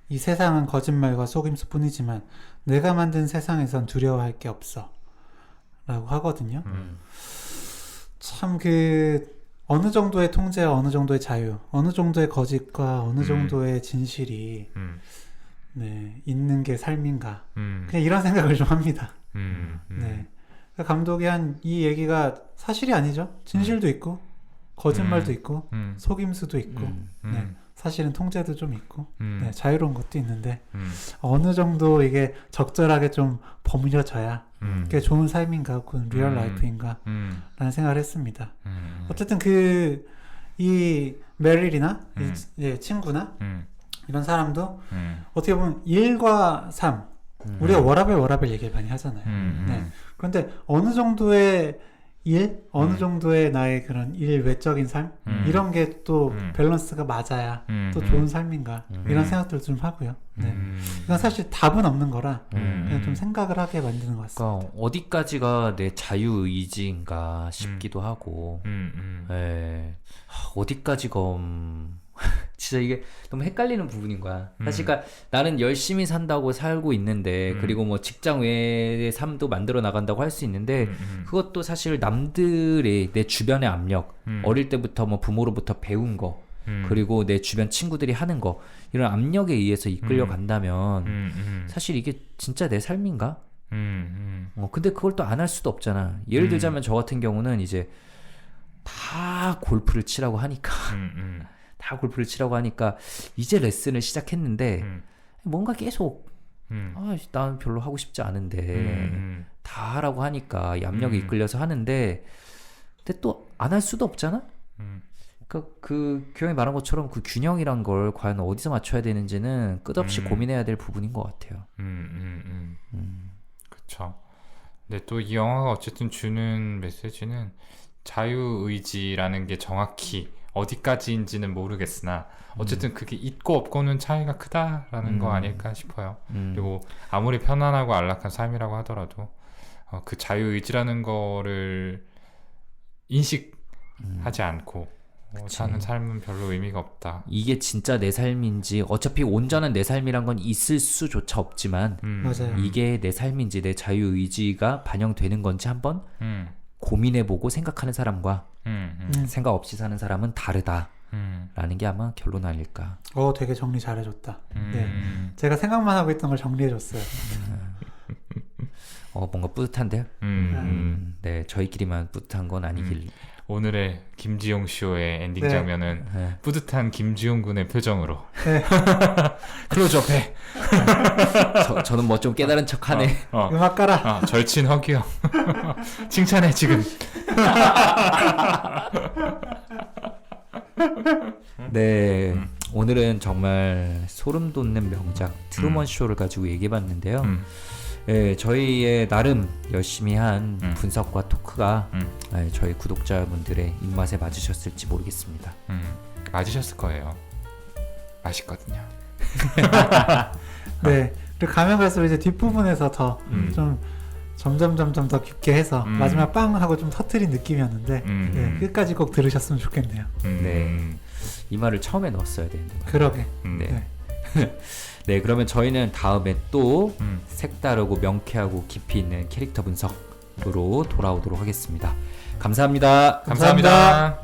이 세상은 거짓말과 속임수뿐이지만 내가 만든 세상에선 두려워할 게 없어 라고 하거든요. 참 그 어느 정도의 통제와 어느 정도의 자유, 어느 정도의 거짓과 어느 정도의 진실이 네, 있는 게 삶인가. 그냥 이런 생각을 좀 합니다. 네. 그러니까 감독이 한 이 얘기가 사실이 아니죠. 진실도 있고 거짓말도 있고 속임수도 있고 네. 사실은 통제도 좀 있고 네, 자유로운 것도 있는데 어느 정도 이게 적절하게 좀 버무려져야 그게 좋은 삶인가 혹은 리얼 라이프인가 라는 생각을 했습니다. 어쨌든 이 메릴이나 이 친구나 이런 사람도 어떻게 보면 1과 3 우리가 워라벨 얘기를 많이 하잖아요. 네. 그런데 어느 정도의 어느 정도의 나의 그런 외적인 삶 이런 게 또 밸런스가 맞아야 또 좋은 삶인가 이런 생각들을 좀 하고요. 네. 이건 사실 답은 없는 거라 그냥 좀 생각을 하게 만드는 것 같습니다. 그러니까 어디까지가 내 자유의지인가 싶기도 하고 예. 어디까지가 진짜 이게 너무 헷갈리는 부분인 거야. 사실 그러니까 나는 열심히 산다고 살고 있는데 그리고 뭐 직장 외의 삶도 만들어 나간다고 할 수 있는데 그것도 사실 남들의 내 주변의 압력 어릴 때부터 뭐 부모로부터 배운 거 그리고 내 주변 친구들이 하는 거 이런 압력에 의해서 이끌려 간다면 사실 이게 진짜 내 삶인가? 근데 그걸 또 안 할 수도 없잖아. 예를 들자면 저 같은 경우는 이제 다 골프를 치라고 하니까 다 골프를 치라고 하니까 이제 레슨을 시작했는데 뭔가 계속 난 별로 하고 싶지 않은데 다 하라고 하니까 이 압력에 이끌려서 하는데 근데 또 안 할 수도 없잖아. 그러니까 그 교양이 말한 것처럼 그 균형이란 걸 과연 어디서 맞춰야 되는지는 끝없이 고민해야 될 부분인 것 같아요. 그렇죠. 근데 또 이 영화가 어쨌든 주는 메시지는 자유의지라는 게 정확히 어디까지인지는 모르겠으나 어쨌든 그게 있고 없고는 차이가 크다라는 거 아닐까 싶어요. 그리고 아무리 편안하고 안락한 삶이라고 하더라도 그 자유의지라는 거를 인식하지 않고 사는 삶은 별로 의미가 없다. 이게 진짜 내 삶인지, 어차피 온전한 내 삶이란 건 있을 수조차 없지만 맞아요. 이게 내 삶인지 내 자유의지가 반영되는 건지 한번 고민해보고 생각하는 사람과 생각 없이 사는 사람은 다르다라는 게 아마 결론 아닐까. 되게 정리 잘해줬다. 네, 제가 생각만 하고 있던 걸 정리해줬어요. 뭔가 뿌듯한데요? 네, 저희끼리만 뿌듯한 건 아니길. 오늘의 김지용 쇼의 엔딩 네. 장면은 네. 뿌듯한 김지용 군의 표정으로 네. 클로즈업해. 저는 뭐 좀 깨달은 척하네. 음악 깔아. 절친 허기요. 칭찬해 지금. 네, 오늘은 정말 소름 돋는 명작 트루먼 쇼를 가지고 얘기해봤는데요. 예, 저희의 나름 열심히 한 분석과 토크가 저희 구독자분들의 입맛에 맞으셨을지 모르겠습니다. 맞으셨을 거예요. 맛있거든요. 네. 그리고 가면 갈수록 이제 뒷부분에서 더 좀 점점 더 깊게 해서 마지막 빵 하고 좀 터트린 느낌이었는데 네, 끝까지 꼭 들으셨으면 좋겠네요. 네, 이 말을 처음에 넣었어야 되는데. 그러게. 네. 네, 그러면 저희는 다음에 또 색다르고 명쾌하고 깊이 있는 캐릭터 분석으로 돌아오도록 하겠습니다. 감사합니다. 감사합니다.